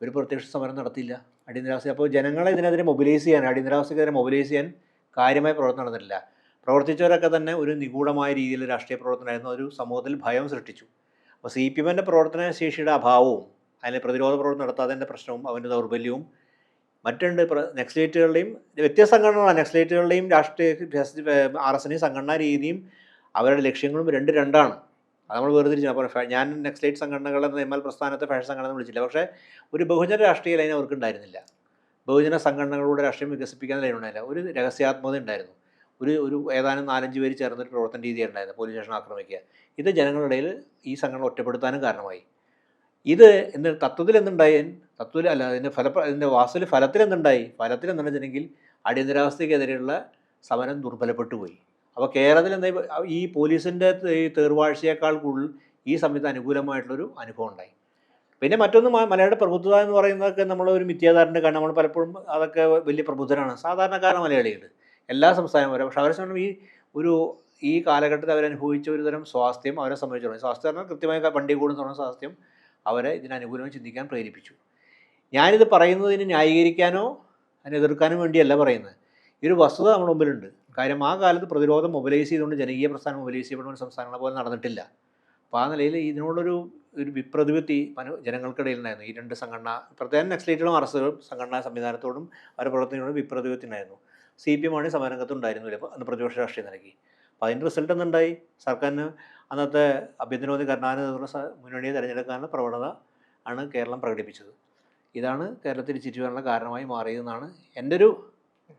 ഒരു പ്രത്യക്ഷ സമരം നടത്തിയില്ല അടിയന്തരാവസ്ഥ. അപ്പോൾ ജനങ്ങളെ ഇതിനെതിരെ മൊബിലൈസ് ചെയ്യാൻ, അടിയന്തരാവസ്ഥക്കെതിരെ മൊബിലൈസ് ചെയ്യാൻ കാര്യമായ പ്രവർത്തനം നടന്നിട്ടില്ല. പ്രവർത്തിച്ചവരൊക്കെ തന്നെ ഒരു നിഗൂഢമായ രീതിയിൽ രാഷ്ട്രീയ പ്രവർത്തനമായിരുന്നു, ഒരു സമൂഹത്തിൽ ഭയം സൃഷ്ടിച്ചു. അപ്പോൾ CPMൻ്റെ പ്രവർത്തന ശേഷിയുടെ അഭാവവും അതിനെ പ്രതിരോധ പ്രവർത്തനം നടത്താത്തതിൻ്റെ പ്രശ്നവും അവൻ്റെ ദൗർബല്യവും മറ്റുണ്ട്. നെക്സലേറ്റുകളുടെയും വ്യത്യസ്ത സംഘടനകളാണ്, നെക്സലേറ്റുകളുടെയും RSൻ്റെയും സംഘടനാ രീതിയും അവരുടെ ലക്ഷ്യങ്ങളും രണ്ടാണ്. അത് നമ്മൾ വേർതിരിച്ചു. അപ്പോൾ ഞാൻ നെക്സലേറ്റ് സംഘടനകളെ ML പ്രസ്ഥാനത്തെ ഫാഷൻ സംഘടന വിളിച്ചില്ല. പക്ഷേ ഒരു ബഹുജന രാഷ്ട്രീയ ലൈൻ അവർക്കുണ്ടായിരുന്നില്ല. ബഹുജന സംഘടനകളുടെ രാഷ്ട്രീയം വികസിപ്പിക്കാൻ ലൈൻ ഉണ്ടായില്ല. ഒരു രഹസ്യാത്മകത ഉണ്ടായിരുന്നു. ഒരു ഏതാനും 4-5 പേര് ചേർന്നൊരു പ്രവർത്തന രീതിയാണ് ഉണ്ടായിരുന്നത്, പോലീസ് സ്റ്റേഷൻ ആക്രമിക്കുക. ഇത് ജനങ്ങളുടെ ഇടയിൽ ഈ സംഘടന ഒറ്റപ്പെടുത്താനും കാരണമായി. ഇത് തത്വത്തിൽ എന്തുണ്ടായി? ഇതിൻ്റെ ഫലത്തിൽ എന്തുണ്ടായി? ഫലത്തിൽ എന്തുണ്ടെങ്കിൽ അടിയന്തരാവസ്ഥയ്ക്കെതിരെയുള്ള സമരം ദുർബലപ്പെട്ടു പോയി. അപ്പോൾ കേരളത്തിൽ എന്താ ഈ പോലീസിൻ്റെ ഈ തേർവാഴ്ചയേക്കാൾ കൂടുതൽ ഈ സമയത്ത് അനുകൂലമായിട്ടുള്ളൊരു അനുഭവം ഉണ്ടായി. പിന്നെ മറ്റൊന്ന് മലയാളിയുടെ പ്രബുദ്ധത എന്ന് പറയുന്നതൊക്കെ നമ്മളൊരു മിഥ്യാധാരണ, കാരണം നമ്മൾ പലപ്പോഴും അതൊക്കെ വലിയ പ്രബുദ്ധരാണ് സാധാരണക്കാരാണ് മലയാളികൾ, എല്ലാ സംസ്ഥാനവും വരെ. പക്ഷേ അവരെ സംബന്ധിച്ച് ഒരു ഈ കാലഘട്ടത്തിൽ അവരനുഭവിച്ച ഒരു തരം സ്വാസ്ഥ്യം അവരെ സംബന്ധിച്ചിടത്തോളം, സ്വാസ്ഥ്യം പറഞ്ഞാൽ കൃത്യമായ വണ്ടി കൂടുന്ന തുടങ്ങിയ സ്വാസ്ഥ്യം അവരെ ഇതിനനുകൂലമായി ചിന്തിക്കാൻ പ്രേരിപ്പിച്ചു. ഞാനിത് പറയുന്നതിന് ന്യായീകരിക്കാനോ അതിനെ എതിർക്കാനും വേണ്ടിയല്ല പറയുന്നത്. ഈ ഒരു വസ്തുത നമ്മുടെ മുമ്പിലുണ്ട്. കാര്യം ആ കാലത്ത് പ്രതിരോധം മൊബിലൈസ് ചെയ്തുകൊണ്ട് ജനകീയ പ്രസ്ഥാനം മൊബിലൈസ് ചെയ്യപ്പെടുന്ന സംസ്ഥാനങ്ങളെ പോലെ നടന്നിട്ടില്ല. അപ്പോൾ ആ നിലയിൽ ഇതിനോടൊരു വിപ്രതിപത്തി ജനങ്ങൾക്കിടയിൽ ഉണ്ടായിരുന്നു. ഈ രണ്ട് സംഘടന, പ്രത്യേകം നക്സലൈറ്റുകളും അറസ്റ്റുകളും സംഘടനാ സംവിധാനത്തോടും അവരുടെ പ്രവർത്തനങ്ങളോടും വിപ്രതിപത്തി ഉണ്ടായിരുന്നു. CPM ആണ് സമരരംഗത്ത് ഉണ്ടായിരുന്നില്ല അന്ന് പ്രതിപക്ഷ രാഷ്ട്രീയ നിലയ്ക്ക്. അപ്പോൾ അതിൻ്റെ റിസൾട്ട് എന്തുണ്ടായി? സർക്കാരിന് അന്നത്തെ ആഭ്യന്തരമന്ത്രി കരുണാനിധിയുള്ള മുന്നണിയെ തിരഞ്ഞെടുക്കാനുള്ള പ്രവണത ആണ് കേരളം പ്രകടിപ്പിച്ചത്. ഇതാണ് കേരളത്തിൽ ചുറ്റുവാനുള്ള കാരണമായി മാറിയതെന്നാണ് എൻ്റെ ഒരു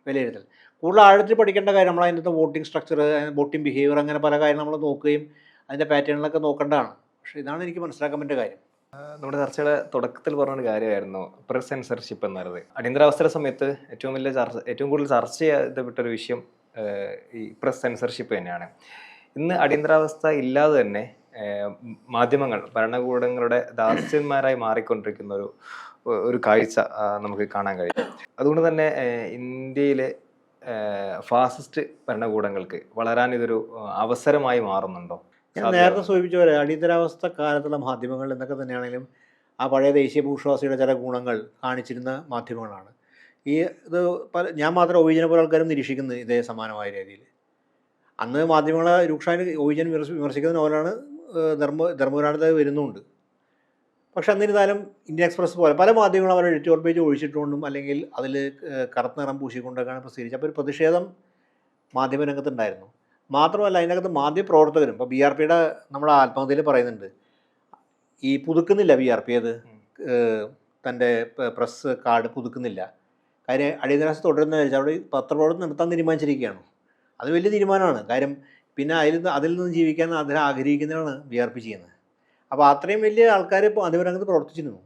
വിലയിരുത്തൽ. കൂടുതൽ ആഴത്തിൽ പഠിക്കേണ്ട കാര്യം നമ്മൾ അതിൻ്റെ വോട്ടിംഗ് സ്ട്രക്ചർ, വോട്ടിംഗ് ബിഹേവിയർ, അങ്ങനെ പല കാര്യം നമ്മൾ നോക്കുകയും അതിൻ്റെ പാറ്റേണിലൊക്കെ നോക്കേണ്ടതാണ്. പക്ഷേ ഇതാണ് എനിക്ക് മനസ്സിലാക്കാൻ പറ്റിയ കാര്യം. നമ്മുടെ ചർച്ചയുടെ തുടക്കത്തിൽ പറഞ്ഞൊരു കാര്യമായിരുന്നു പ്രസ് സെൻസർഷിപ്പ് എന്ന് പറയുന്നത്. അടിയന്തരാവസ്ഥയുടെ സമയത്ത് ഏറ്റവും കൂടുതൽ ചർച്ച ചെയ്യപ്പെട്ടൊരു വിഷയം ഈ പ്രസ് സെൻസർഷിപ്പ് തന്നെയാണ്. ഇന്ന് അടിയന്തരാവസ്ഥ ഇല്ലാതെ തന്നെ മാധ്യമങ്ങൾ ഭരണകൂടങ്ങളുടെ ദാസ്യന്മാരായി മാറിക്കൊണ്ടിരിക്കുന്ന ഒരു കാഴ്ച നമുക്ക് കാണാൻ കഴിയും. അതുകൊണ്ട് തന്നെ ഇന്ത്യയിലെ ഫാസിസ്റ്റ് ഭരണകൂടങ്ങൾക്ക് വളരാൻ ഇതൊരു അവസരമായി മാറുന്നുണ്ടോ? ഞാൻ നേരത്തെ സൂചിപ്പിച്ച പോലെ അടിയന്തരാവസ്ഥ കാലത്തുള്ള മാധ്യമങ്ങൾ എന്നൊക്കെ തന്നെയാണെങ്കിലും ആ പഴയ ദേശീയ ഭൂഷ്വാസിയുടെ ചില ഗുണങ്ങൾ കാണിച്ചിരുന്ന മാധ്യമങ്ങളാണ്. ഇത് ഞാൻ മാത്രം ഒവിജനെ പോലെ ആൾക്കാരും നിരീക്ഷിക്കുന്നത് ഇതേ സമാനമായ രീതിയിൽ. അന്ന് മാധ്യമങ്ങളെ രൂക്ഷമായി ഒവിജൻ വിമർശിക്കുന്ന നോവലാണ് ധർമ്മപുരാണത്തിൽ വരുന്നുണ്ട്. പക്ഷെ എന്നിരുന്നാലും ഇന്ത്യൻ എക്സ്പ്രസ് പോലെ പല മാധ്യമങ്ങളും അവരുടെ എഡിറ്റോറിയൽ പേജ് ഒഴിച്ചിട്ടുകൊണ്ടും അല്ലെങ്കിൽ അതിൽ കറുത്ത നിറം പൂശിക്കൊണ്ടൊക്കെയാണ് പ്രസിദ്ധീകരിച്ചത്. അപ്പോൾ ഒരു പ്രതിഷേധം മാധ്യമരംഗത്തുണ്ടായിരുന്നു. മാത്രമല്ല അതിനകത്ത് മാധ്യമപ്രവർത്തകരും, ഇപ്പോൾ BRPയുടെ നമ്മുടെ ആത്മകഥയിൽ പറയുന്നുണ്ട്, ഈ പുതുക്കുന്നില്ല BRP അത് തൻ്റെ പ്രസ് കാർഡ് പുതുക്കുന്നില്ല. കാര്യം അടിയന്തരാവസ്ഥ തുടരുന്ന വെച്ചാൽ അവിടെ പത്രപ്രവർത്തനം നിർത്താൻ തീരുമാനിച്ചിരിക്കുകയാണ്. അത് വലിയ തീരുമാനമാണ്. കാര്യം പിന്നെ അതിൽ നിന്ന് ജീവിക്കാൻ അതിൽ ആഗ്രഹിക്കുന്നതാണ് BRP ചെയ്യുന്നത്. അപ്പോൾ അത്രയും വലിയ ആൾക്കാർ ഇപ്പോൾ മാധ്യമരംഗത്ത് പ്രവർത്തിച്ചിരുന്നു.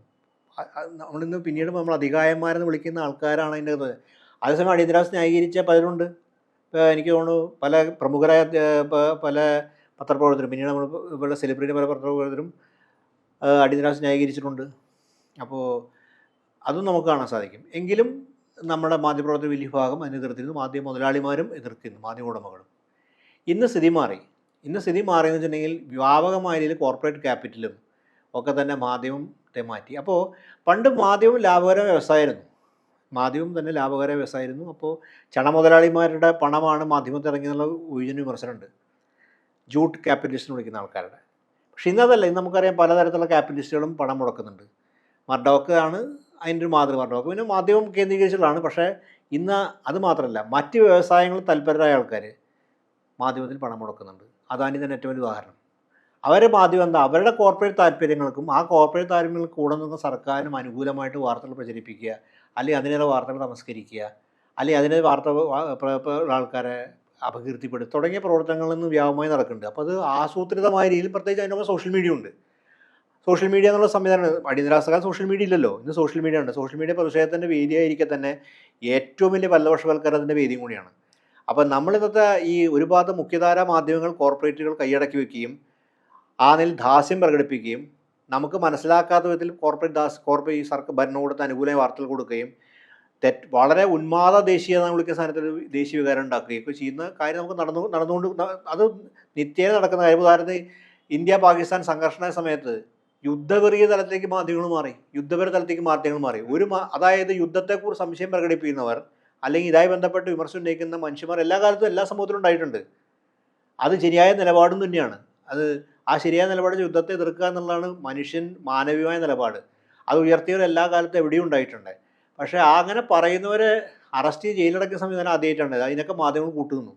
നമ്മളിന്ന് പിന്നീട് നമ്മൾ അധികായന്മാരെന്ന് വിളിക്കുന്ന ആൾക്കാരാണ് അതിൻ്റെ അത്. അതേസമയം അടിയന്തരാവസ്ഥ ന്യായീകരിച്ച പലരുണ്ട്. ഇപ്പോൾ എനിക്ക് തോന്നുന്നു പല പ്രമുഖരായ പല പത്രപ്രവർത്തകരും, പിന്നീട് നമ്മൾ ഇവിടെ സെലിബ്രിറ്റി പല പത്രപ്രവർത്തകരും അടിയന്തരാവസ്ഥ ന്യായീകരിച്ചിട്ടുണ്ട്. അപ്പോൾ അതും നമുക്ക് കാണാൻ സാധിക്കും. എങ്കിലും നമ്മുടെ മാധ്യമപ്രവർത്തകർ വലിയ ഭാഗം അതിനെ എതിർത്തിരുന്നു. മാധ്യമ മുതലാളിമാരും എതിർത്തിരുന്നു, മാധ്യമ ഉടമകളും. ഇന്ന് സ്ഥിതി മാറി. ഇന്ന് സ്ഥിതി മാറിയെന്ന് വെച്ചിട്ടുണ്ടെങ്കിൽ വ്യാപകമായ രീതിയിൽ കോർപ്പറേറ്റ് ക്യാപിറ്റലും ഒക്കെ തന്നെ മാധ്യമത്തെ മാറ്റി. അപ്പോൾ പണ്ട് മാധ്യമം ലാഭകരമായ വ്യവസായമായിരുന്നു. മാധ്യമം തന്നെ ലാഭകരമായ വ്യവസായമായിരുന്നു. അപ്പോൾ ചണമുതലാളിമാരുടെ പണമാണ് മാധ്യമത്തിൽ ഇറങ്ങിയെന്നുള്ള ഒഴിഞ്ഞ വിമർശനമുണ്ട്, ജൂട്ട് ക്യാപിറ്റലിസ്റ്റ് എന്ന് വിളിക്കുന്ന ആൾക്കാരുടെ. പക്ഷേ ഇന്നതല്ല. ഇന്ന് നമുക്കറിയാം പലതരത്തിലുള്ള ക്യാപിറ്റലിസ്റ്റുകളും പണം മുടക്കുന്നുണ്ട്. മർഡോക്ക് ആണ് അതിൻ്റെ ഒരു മാതൃക. മർഡോക്ക് പിന്നെ മാധ്യമം കേന്ദ്രീകരിച്ചുള്ളതാണ്. പക്ഷേ ഇന്ന് അത് മാത്രമല്ല, മറ്റ് വ്യവസായങ്ങളിൽ തൽപരരായ ആൾക്കാർ മാധ്യമത്തിൽ പണം മുടക്കുന്നുണ്ട്. അദാനി തന്നെ ഏറ്റവും വലിയ ഉദാഹരണം. അവരുടെ മാധ്യമം എന്താ, അവരുടെ കോർപ്പറേറ്റ് താല്പര്യങ്ങൾക്കും ആ കോർപ്പറേറ്റ് താല്പര്യങ്ങൾക്ക് കൂടെ നിന്ന് സർക്കാരിനും അനുകൂലമായിട്ട് വാർത്തകൾ പ്രചരിപ്പിക്കുക, അല്ലെങ്കിൽ അതിനുള്ള വാർത്തകൾ തമസ്കരിക്കുക, അല്ലെങ്കിൽ അതിനെ ആൾക്കാരെ അപകീർത്തിപ്പെടുത്തുക തുടങ്ങിയ പ്രവർത്തനങ്ങളിൽ നിന്ന് വ്യാപകമായി നടക്കുന്നുണ്ട്. അപ്പോൾ അത് ആസൂത്രിതമായ രീതിയിൽ, പ്രത്യേകിച്ച് അതിൻ്റെ സോഷ്യൽ മീഡിയ ഉണ്ട്. സോഷ്യൽ മീഡിയ എന്നുള്ള സംവിധാനം, അടിയന്തരാവസ്ഥക്കാലം സോഷ്യൽ മീഡിയ ഇല്ലല്ലോ, ഇന്ന് സോഷ്യൽ മീഡിയ ഉണ്ട്. സോഷ്യൽ മീഡിയ പ്രതിഷേധത്തിൻ്റെ വേദിയായിരിക്കെ തന്നെ ഏറ്റവും വലിയ പല്ലവർഷവൽക്കരണത്തിൻ്റെ വേദിയും കൂടിയാണ്. അപ്പോൾ നമ്മളിന്നത്തെ ഈ ഒരുപാട് മുഖ്യധാരാ മാധ്യമങ്ങൾ കോർപ്പറേറ്റുകൾ കൈയടക്കി വയ്ക്കുകയും ആ നിലയിൽ ദാസ്യം പ്രകടിപ്പിക്കുകയും നമുക്ക് മനസ്സിലാക്കാത്ത വിധത്തിൽ കോർപ്പറേറ്റ് ഈ സർക്കാർ ഭരണകൂടത്തിന് അനുകൂലമായ വാർത്തകൾ കൊടുക്കുകയും വളരെ ഉന്മാദ ദേശീയത എന്ന് വിളിക്കുന്ന സ്ഥാനത്ത് ഒരു ദേശീയ വികാരം ഉണ്ടാക്കുകയൊക്കെ ചെയ്യുന്ന കാര്യം നമുക്ക് നടന്നുകൊണ്ട് അത് നിത്യേന നടക്കുന്ന കാര്യം. ഉദാഹരണത്തിന് ഇന്ത്യ പാകിസ്ഥാൻ സംഘർഷണ സമയത്ത് യുദ്ധവെറിയ തലത്തിലേക്ക് മാധ്യമങ്ങൾ മാറി, യുദ്ധപര തലത്തേക്ക് മാധ്യമങ്ങൾ മാറി. അതായത് യുദ്ധത്തെക്കുറിച്ച് സംശയം പ്രകടിപ്പിക്കുന്നവർ അല്ലെങ്കിൽ ഇതായി ബന്ധപ്പെട്ട് വിമർശനം ഉന്നയിക്കുന്ന മനുഷ്യന്മാർ എല്ലാ കാലത്തും എല്ലാ സമൂഹത്തിലും ഉണ്ടായിട്ടുണ്ട്. അത് ശരിയായ നിലപാടും തന്നെയാണ്. ആ ശരിയായ നിലപാട് യുദ്ധത്തെ എതിർക്കുക എന്നുള്ളതാണ് മാനവീയമായ നിലപാട്. അത് ഉയർത്തിയവർ എല്ലാ കാലത്തും എവിടെയും ഉണ്ടായിട്ടുണ്ട്. പക്ഷേ അങ്ങനെ പറയുന്നവരെ അറസ്റ്റ് ചെയ്ത് ജയിലടക്കിയ സംവിധാനം ആദ്യമായിട്ടുണ്ട്. അതിനൊക്കെ മാധ്യമങ്ങൾ കൂട്ടുനിന്നു.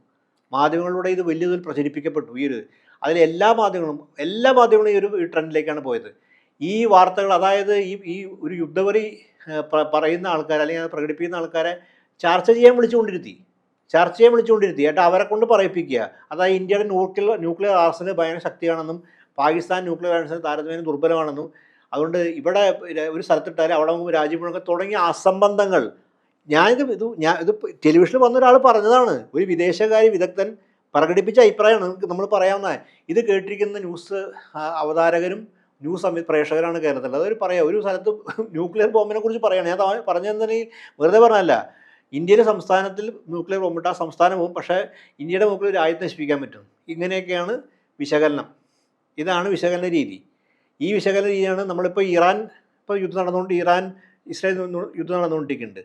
മാധ്യമങ്ങളിലൂടെ ഇത് വലിയ തോതിൽ പ്രചരിപ്പിക്കപ്പെട്ടു. എല്ലാ മാധ്യമങ്ങളും ഈ ഒരു ട്രെൻഡിലേക്കാണ് പോയത്. ഈ വാർത്തകൾ, അതായത് ഈ ഒരു യുദ്ധവരി പറയുന്ന ആൾക്കാർ അല്ലെങ്കിൽ അത് പ്രകടിപ്പിക്കുന്ന ആൾക്കാരെ ചർച്ച ചെയ്യാൻ വിളിച്ചുകൊണ്ടിരുത്തി എന്നിട്ട് അവരെ കൊണ്ട് പറയിപ്പിക്കുക. അതായത് ഇന്ത്യയുടെ ന്യൂക്ലിയർ ആർസനൽ ഭയങ്കര ശക്തിയാണെന്നും പാകിസ്ഥാൻ ന്യൂക്ലിയർ ആർസനൽ താരതമ്യേന ദുർബലമാണെന്നും അതുകൊണ്ട് ഇവിടെ ഒരു സ്ഥലത്തിട്ടാൽ അവിടെ രാജ്യം മുഴുവൻ തുടങ്ങിയ അസംബന്ധങ്ങൾ ഇത് ടെലിവിഷനിൽ വന്ന ഒരാൾ പറഞ്ഞതാണ്, ഒരു വിദേശകാര്യ വിദഗ്ധൻ പ്രകടിപ്പിച്ച അഭിപ്രായമാണ് നമ്മൾ പറയാവുന്ന. ഇത് കേട്ടിരിക്കുന്ന ന്യൂസ് അവതാരകരും ന്യൂസ് പ്രേക്ഷകരാണ് കേരളത്തിൽ. അതൊരു പറയാം, ഒരു സ്ഥലത്ത് ന്യൂക്ലിയർ ബോംബിനെ കുറിച്ച് പറയുകയാണ്. ഞാൻ പറഞ്ഞതെന്ന് വെറുതെ പറഞ്ഞല്ല. ഇന്ത്യയിലെ സംസ്ഥാനത്തിൽ ന്യൂക്ലിയർ ബോംബിട്ട് ആ സംസ്ഥാനം പോകും, പക്ഷേ ഇന്ത്യയുടെ മുകളിൽ രാജ്യത്തെ നശിപ്പിക്കാൻ പറ്റും. ഇങ്ങനെയൊക്കെയാണ് വിശകലനം. ഇതാണ് വിശകലന രീതി. ഈ വിശകലന രീതിയാണ് നമ്മളിപ്പോൾ ഇറാൻ ഇസ്രായേൽ യുദ്ധം നടന്നുകൊണ്ടിരിക്കുന്നുണ്ട്.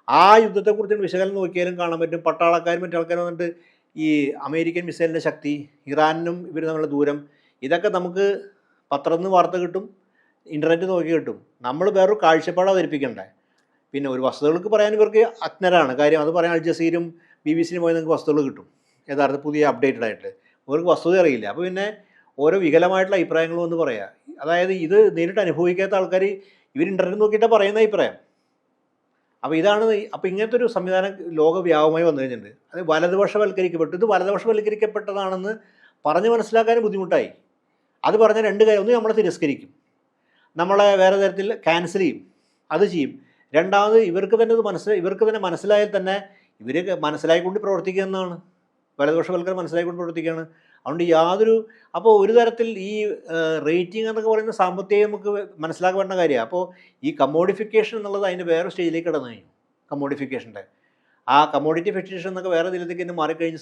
ആ യുദ്ധത്തെക്കുറിച്ച് വിശകലനം നോക്കിയാലും കാണാൻ പറ്റും. പട്ടാളക്കാരും മറ്റാൾക്കാരും വന്നിട്ട് ഈ അമേരിക്കൻ മിസൈലിൻ്റെ ശക്തി, ഇറാനും ഇവർ തമ്മിലുള്ള ദൂരം, ഇതൊക്കെ നമുക്ക് പത്രത്തിൽ നിന്ന് വാർത്ത കിട്ടും, ഇൻ്റർനെറ്റ് നോക്കി കിട്ടും. നമ്മൾ വേറൊരു കാഴ്ചപ്പാട് അവതരിപ്പിക്കണ്ടേ. പിന്നെ ഒരു വസ്തുതകൾക്ക് പറയാൻ ഇവർക്ക് അജ്ഞരാണ്. കാര്യം അത് പറയാൻ അൽ ജസീരും BBC പോയി നിങ്ങൾക്ക് വസ്തുതകൾ കിട്ടും, യഥാർത്ഥ പുതിയ അപ്ഡേറ്റഡ് ആയിട്ട്. ഇവർക്ക് വസ്തുത അറിയില്ല. അപ്പോൾ പിന്നെ ഓരോ വികലമായിട്ടുള്ള അഭിപ്രായങ്ങളും എന്ന് പറയാം. അതായത് ഇത് നേരിട്ട് അനുഭവിക്കാത്ത ആൾക്കാർ ഇവർ ഇൻ്റർനെറ്റ് നോക്കിയിട്ട് പറയുന്ന അഭിപ്രായം. അപ്പോൾ അപ്പോൾ ഇങ്ങനത്തെ ഒരു സംവിധാനം ലോകവ്യാപകമായി വന്നു കഴിഞ്ഞിട്ടുണ്ട്. അത് വലതുപക്ഷവൽക്കരിക്കപ്പെട്ടു. ഇത് വലതുപക്ഷവൽക്കരിക്കപ്പെട്ടതാണെന്ന് പറഞ്ഞ് മനസ്സിലാക്കാനും ബുദ്ധിമുട്ടായി. അത് പറഞ്ഞ രണ്ട് കാര്യം: ഒന്ന്, നമ്മളെ തിരസ്കരിക്കും, നമ്മളെ വേറെ തരത്തിൽ ക്യാൻസൽ ചെയ്യും, അത് ചെയ്യും. രണ്ടാമത് ഇവർക്ക് തന്നെ മനസ്സിലായാൽ തന്നെ ഇവർ മനസ്സിലായിക്കൊണ്ട് പ്രവർത്തിക്കുന്നതാണ്. വലതുപക്ഷവൽക്കരണം മനസ്സിലായിക്കൊണ്ട് പ്രവർത്തിക്കുകയാണ്. അതുകൊണ്ട് അപ്പോൾ ഒരു തരത്തിൽ ഈ റേറ്റിംഗ് എന്നൊക്കെ പറയുന്ന സാമ്പത്തികം നമുക്ക് മനസ്സിലാക്കേണ്ട കാര്യമാണ്. അപ്പോൾ ഈ കമ്മോഡിഫിക്കേഷൻ എന്നുള്ളത് അതിൻ്റെ വേറെ സ്റ്റേജിലേക്ക് കടന്നു കഴിഞ്ഞു. കമ്മോഡിഫിക്കേഷൻ്റെ ആ കമ്മോഡിറ്റി ഫിക്സേഷൻ എന്നൊക്കെ വേറെ ഇതിലേക്ക് തന്നെ മാറിക്കഴിഞ്ഞ്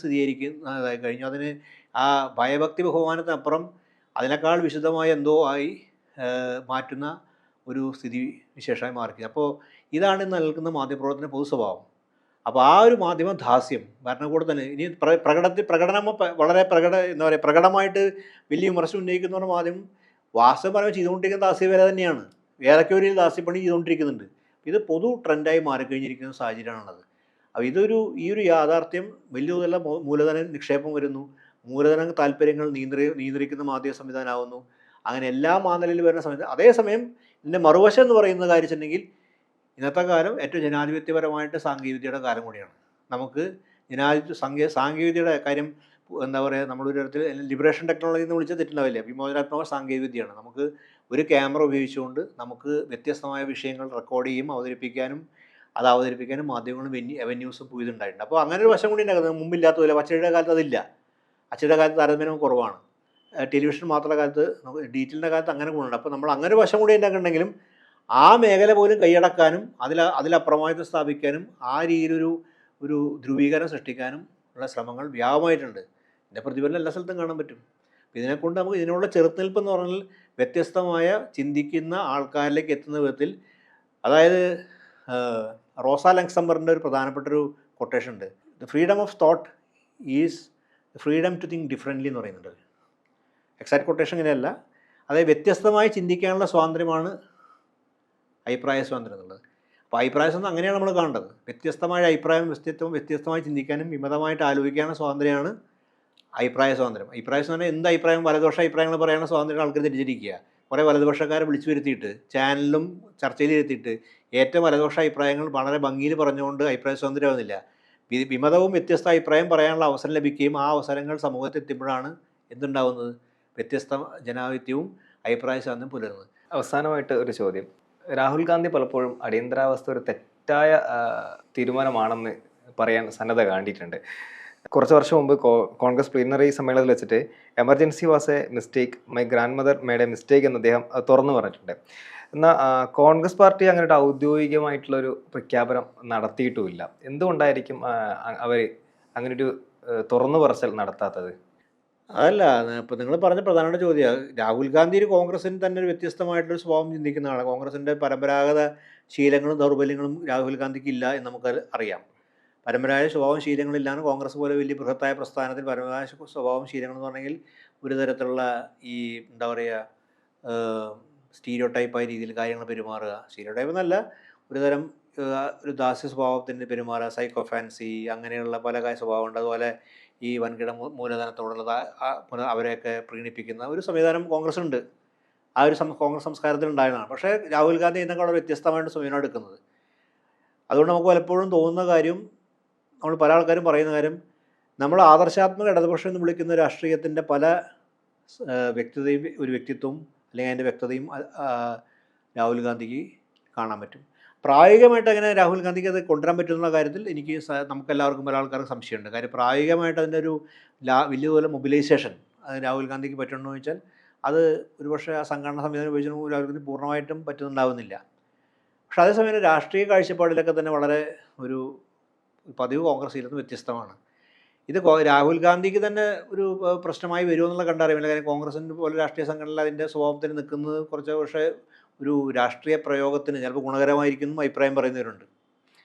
കഴിഞ്ഞു. അതിന് ആ ഭയഭക്തി ബഹുമാനത്തിനപ്പുറം അതിനേക്കാൾ വിശുദ്ധമായ എന്തോ ആയി മാറ്റുന്ന ഒരു സ്ഥിതി വിശേഷമായി മാറി. അപ്പോൾ ഇതാണ് ഇന്ന് നിൽക്കുന്ന മാധ്യമപ്രവർത്തന പൊതു സ്വഭാവം. അപ്പോൾ ആ ഒരു മാധ്യമ ധാസ്യം ഭരണകൂടം തന്നെ ഇനി പ്രകടനം വളരെ പ്രകടമായിട്ട് വലിയ വിമർശനം ഉന്നയിക്കുന്നവരുടെ മാധ്യമം വാസ്തവപരമായി ചെയ്തുകൊണ്ടിരിക്കുന്ന ദാസ്യവേല തന്നെയാണ്. ഏതൊക്കെ ഒരു ദാസ്യപ്പണി ചെയ്തുകൊണ്ടിരിക്കുന്നുണ്ട്. ഇത് പൊതു ട്രെൻഡായി മാറിക്കഴിഞ്ഞിരിക്കുന്ന സാഹചര്യമാണുള്ളത്. അപ്പോൾ ഈ ഒരു യാഥാർത്ഥ്യം വലിയ തോതിലുള്ള മൂലധന നിക്ഷേപം വരുന്നു, മൂലധന താല്പര്യങ്ങൾ നിയന്ത്രിക്കുന്ന മാധ്യമ സംവിധാനമാകുന്നു. അങ്ങനെ എല്ലാ മാനദണ്ഡത്തിലും വരുന്ന സമയത്ത് അതേസമയം ഇതിൻ്റെ മറുവശം എന്ന് പറയുന്ന കാര്യം വെച്ചിട്ടുണ്ടെങ്കിൽ ഇന്നത്തെ കാലം ഏറ്റവും ജനാധിപത്യപരമായിട്ട് സാങ്കേതികവിദ്യയുടെ കാലം കൂടിയാണ്. നമുക്ക് സാങ്കേതികവിദ്യയുടെ കാര്യം എന്താ പറയുക, നമ്മളൊരു തരത്തിൽ ലിബറേഷൻ ടെക്നോളജി എന്ന് വിളിച്ചാൽ തെറ്റുണ്ടാവില്ല. വിമോചനാത്മക സാങ്കേതികവിദ്യയാണ്. നമുക്ക് ഒരു ക്യാമറ ഉപയോഗിച്ചുകൊണ്ട് നമുക്ക് വ്യത്യസ്തമായ വിഷയങ്ങൾ റെക്കോർഡ് ചെയ്യും, അവതരിപ്പിക്കാനും മാധ്യമങ്ങളും അവന്യൂസും ഇതുണ്ടായിട്ടുണ്ട്. അപ്പോൾ അങ്ങനെ ഒരു വശം കൂടി ഉണ്ടാകുന്നത് മുമ്പില്ലാത്തതില്ല. അച്ചടിയുടെ കാലത്ത് അതില്ല. അച്ചടിയുടെ കാലത്ത് താരതമ്യം കുറവാണ്. ടെലിവിഷൻ മാത്രമുള്ള കാലത്ത് നമുക്ക് ഡിജിറ്റലിൻ്റെ കാലത്ത് അങ്ങനെ ഗുണമുണ്ട്. അപ്പോൾ നമ്മൾ അങ്ങനെ ഒരു വശം കൂടി ഉണ്ടാക്കുന്നുണ്ടെങ്കിലും ആ മേഖല പോലും കൈയടക്കാനും അതിലപ്രമാദിത്വം സ്ഥാപിക്കാനും ആ രീതിയിലൊരു ധ്രുവീകരണം സൃഷ്ടിക്കാനും ഉള്ള ശ്രമങ്ങൾ വ്യാപകമായിട്ടുണ്ട്. ഇതിൻ്റെ പ്രതിഫലനം എല്ലാ സ്ഥലത്തും കാണാൻ പറ്റും. ഇതിനെക്കൊണ്ട് നമുക്ക് ഇതിനുള്ള ചെറുത്തുനിൽപ്പ് എന്ന് പറഞ്ഞാൽ വ്യത്യസ്തമായ ചിന്തിക്കുന്ന ആൾക്കാരിലേക്ക് എത്തുന്ന വിധത്തിൽ, അതായത് റോസ ലക്സംബർഗിൻ്റെ ഒരു പ്രധാനപ്പെട്ടൊരു കൊട്ടേഷൻ ഉണ്ട്. The freedom of thought is the freedom to think differently എന്ന് പറയുന്നുണ്ട്. എക്സാക്ട് കൊട്ടേഷൻ ഇങ്ങനെയല്ല. അതായത് വ്യത്യസ്തമായി ചിന്തിക്കാനുള്ള സ്വാതന്ത്ര്യമാണ് അഭിപ്രായ സ്വാതന്ത്ര്യം എന്നുള്ളത്. അപ്പോൾ അഭിപ്രായ സ്വാതന്ത്ര്യം അങ്ങനെയാണ് നമ്മൾ കാണേണ്ടത്. വ്യത്യസ്തമായ അഭിപ്രായം വ്യത്യസ്തമായി ചിന്തിക്കാനും വിമതമായിട്ട് ആലോചിക്കാനുള്ള സ്വാതന്ത്ര്യമാണ് അഭിപ്രായ സ്വാതന്ത്ര്യം. അഭിപ്രായ സ്വാതന്ത്ര്യം എന്ത് അഭിപ്രായം, വലതുപക്ഷ അഭിപ്രായങ്ങൾ പറയാനുള്ള സ്വാതന്ത്ര്യം ആൾക്കാർ തിരിച്ചിരിക്കുക. കുറേ വലതുപക്ഷക്കാരെ വിളിച്ചു വരുത്തിയിട്ട് ചാനലിലും ചർച്ചയിൽ ഇരുത്തിയിട്ട് ഏറ്റവും വലതുപക്ഷ അഭിപ്രായങ്ങൾ വളരെ ഭംഗിയിൽ പറഞ്ഞുകൊണ്ട് അഭിപ്രായ സ്വാതന്ത്ര്യം ആവുന്നില്ല. വിമതവും വ്യത്യസ്ത അഭിപ്രായം പറയാനുള്ള അവസരം ലഭിക്കുകയും ആ അവസരങ്ങൾ സമൂഹത്തിൽ എത്തുമ്പോഴാണ് എന്തുണ്ടാവുന്നത്, വ്യത്യസ്ത ജനാധിപത്യവും അഭിപ്രായ സ്വാതന്ത്ര്യം പുലരുന്നത്. അവസാനമായിട്ട് ഒരു ചോദ്യം. രാഹുൽ ഗാന്ധി പലപ്പോഴും അടിയന്തരാവസ്ഥ ഒരു തെറ്റായ തീരുമാനമാണെന്ന് പറയാൻ സന്നദ്ധ കാണിയിട്ടുണ്ട്. കുറച്ച് വർഷം മുമ്പ് കോൺഗ്രസ് പ്ലീനറി സമ്മേളനത്തിൽ വെച്ചിട്ട് emergency was A mistake, my grand mother made A mistake എന്ന് അദ്ദേഹം തുറന്നു പറഞ്ഞിട്ടുണ്ട്. എന്നാൽ കോൺഗ്രസ് പാർട്ടി അങ്ങനെ ഒരു ഔദ്യോഗികമായിട്ടുള്ളൊരു പ്രഖ്യാപനം നടത്തിയിട്ടുമില്ല. എന്തുകൊണ്ടായിരിക്കും അവർ അങ്ങനൊരു തുറന്നു പറച്ചിൽ നടത്താത്തത്? അതല്ല, ഇപ്പോൾ നിങ്ങൾ പറഞ്ഞ പ്രധാനപ്പെട്ട ചോദ്യം. രാഹുൽ ഗാന്ധി ഒരു കോൺഗ്രസിന് തന്നെ ഒരു വ്യത്യസ്തമായിട്ടൊരു സ്വഭാവം ചിന്തിക്കുന്ന ആളാണ്. കോൺഗ്രസിൻ്റെ പരമ്പരാഗത ശീലങ്ങളും ദൗർബല്യങ്ങളും രാഹുൽ ഗാന്ധിക്ക് ഇല്ല എന്ന് നമുക്ക് അറിയാം. പരമ്പരാഗത സ്വഭാവം ശീലങ്ങളില്ലാണ് കോൺഗ്രസ് പോലെ വലിയ ബൃഹത്തായ പ്രസ്ഥാനത്തിൽ പരമ്പരാഗത സ്വഭാവം ശീലങ്ങൾ എന്ന് പറഞ്ഞെങ്കിൽ ഒരു തരത്തിലുള്ള ഈ എന്താ പറയുക സ്റ്റീരിയോ ടൈപ്പായ രീതിയിൽ കാര്യങ്ങൾ പെരുമാറുക. സ്റ്റീരിയോ ടൈപ്പ് എന്നല്ല, ഒരു തരം ഒരു ദാസ്യ സ്വഭാവത്തിന് പെരുമാറുക, സൈക്കോ ഫാൻസി, അങ്ങനെയുള്ള പല സ്വഭാവമുണ്ട്. അതുപോലെ ഈ വൻകിട മൂലധനത്തോടുള്ള അവരെയൊക്കെ പ്രീണിപ്പിക്കുന്ന ഒരു സംവിധാനം കോൺഗ്രസ്സുണ്ട്. ആ ഒരു കോൺഗ്രസ് സംസ്കാരത്തിൽ ഉണ്ടായതാണ്. പക്ഷേ രാഹുൽ ഗാന്ധി ഇതിനേക്കാൾ വ്യത്യസ്തമായിട്ട് സമീപനം എടുക്കുന്നത്. അതുകൊണ്ട് നമുക്ക് പലപ്പോഴും തോന്നുന്ന കാര്യം, നമ്മൾ പല ആൾക്കാരും പറയുന്ന കാര്യം, നമ്മൾ ആദർശാത്മക ഇടതുപക്ഷം എന്ന് വിളിക്കുന്ന രാഷ്ട്രീയത്തിൻ്റെ പല വ്യക്തിത്വവും അല്ലെങ്കിൽ അതിൻ്റെ വ്യക്തതയും രാഹുൽ ഗാന്ധിക്ക് കാണാൻ പറ്റും. പ്രായോഗികമായിട്ട് അങ്ങനെ രാഹുൽ ഗാന്ധിക്ക് അത് കൊണ്ടുവരാൻ പറ്റുന്ന കാര്യത്തിൽ എനിക്ക് നമുക്കെല്ലാവർക്കും പല ആൾക്കാർക്ക് സംശയമുണ്ട്. കാര്യം പ്രായോഗികമായിട്ട് അതിൻ്റെ ഒരു വലിയതുപോലെ മൊബിലൈസേഷൻ അത് രാഹുൽ ഗാന്ധിക്ക് പറ്റുന്നുണ്ടോ എന്ന് ചോദിച്ചാൽ അത് ഒരുപക്ഷെ ആ സംഘടനാ സംവിധാനം ഉപയോഗിച്ച് രാഹുൽ ഗാന്ധി പൂർണ്ണമായിട്ടും പറ്റുന്നുണ്ടാവുന്നില്ല. പക്ഷേ അതേസമയം രാഷ്ട്രീയ കാഴ്ചപ്പാടിലൊക്കെ തന്നെ വളരെ ഒരു പതിവ് കോൺഗ്രസിൽ നിന്ന് വ്യത്യസ്തമാണ്. ഇത് രാഹുൽ ഗാന്ധിക്ക് തന്നെ ഒരു പ്രശ്നമായി വരുമെന്നുള്ള കണ്ടറിയില്ല. കാര്യം കോൺഗ്രസിൻ്റെ പോലെ രാഷ്ട്രീയ സംഘടനയിൽ അതിൻ്റെ സ്വഭാവത്തിന് നിൽക്കുന്നത് കുറച്ച് പക്ഷേ ഒരു രാഷ്ട്രീയ പ്രയോഗത്തിന് ചിലപ്പോൾ ഗുണകരമായിരിക്കും അഭിപ്രായം പറയുന്നവരുണ്ട്.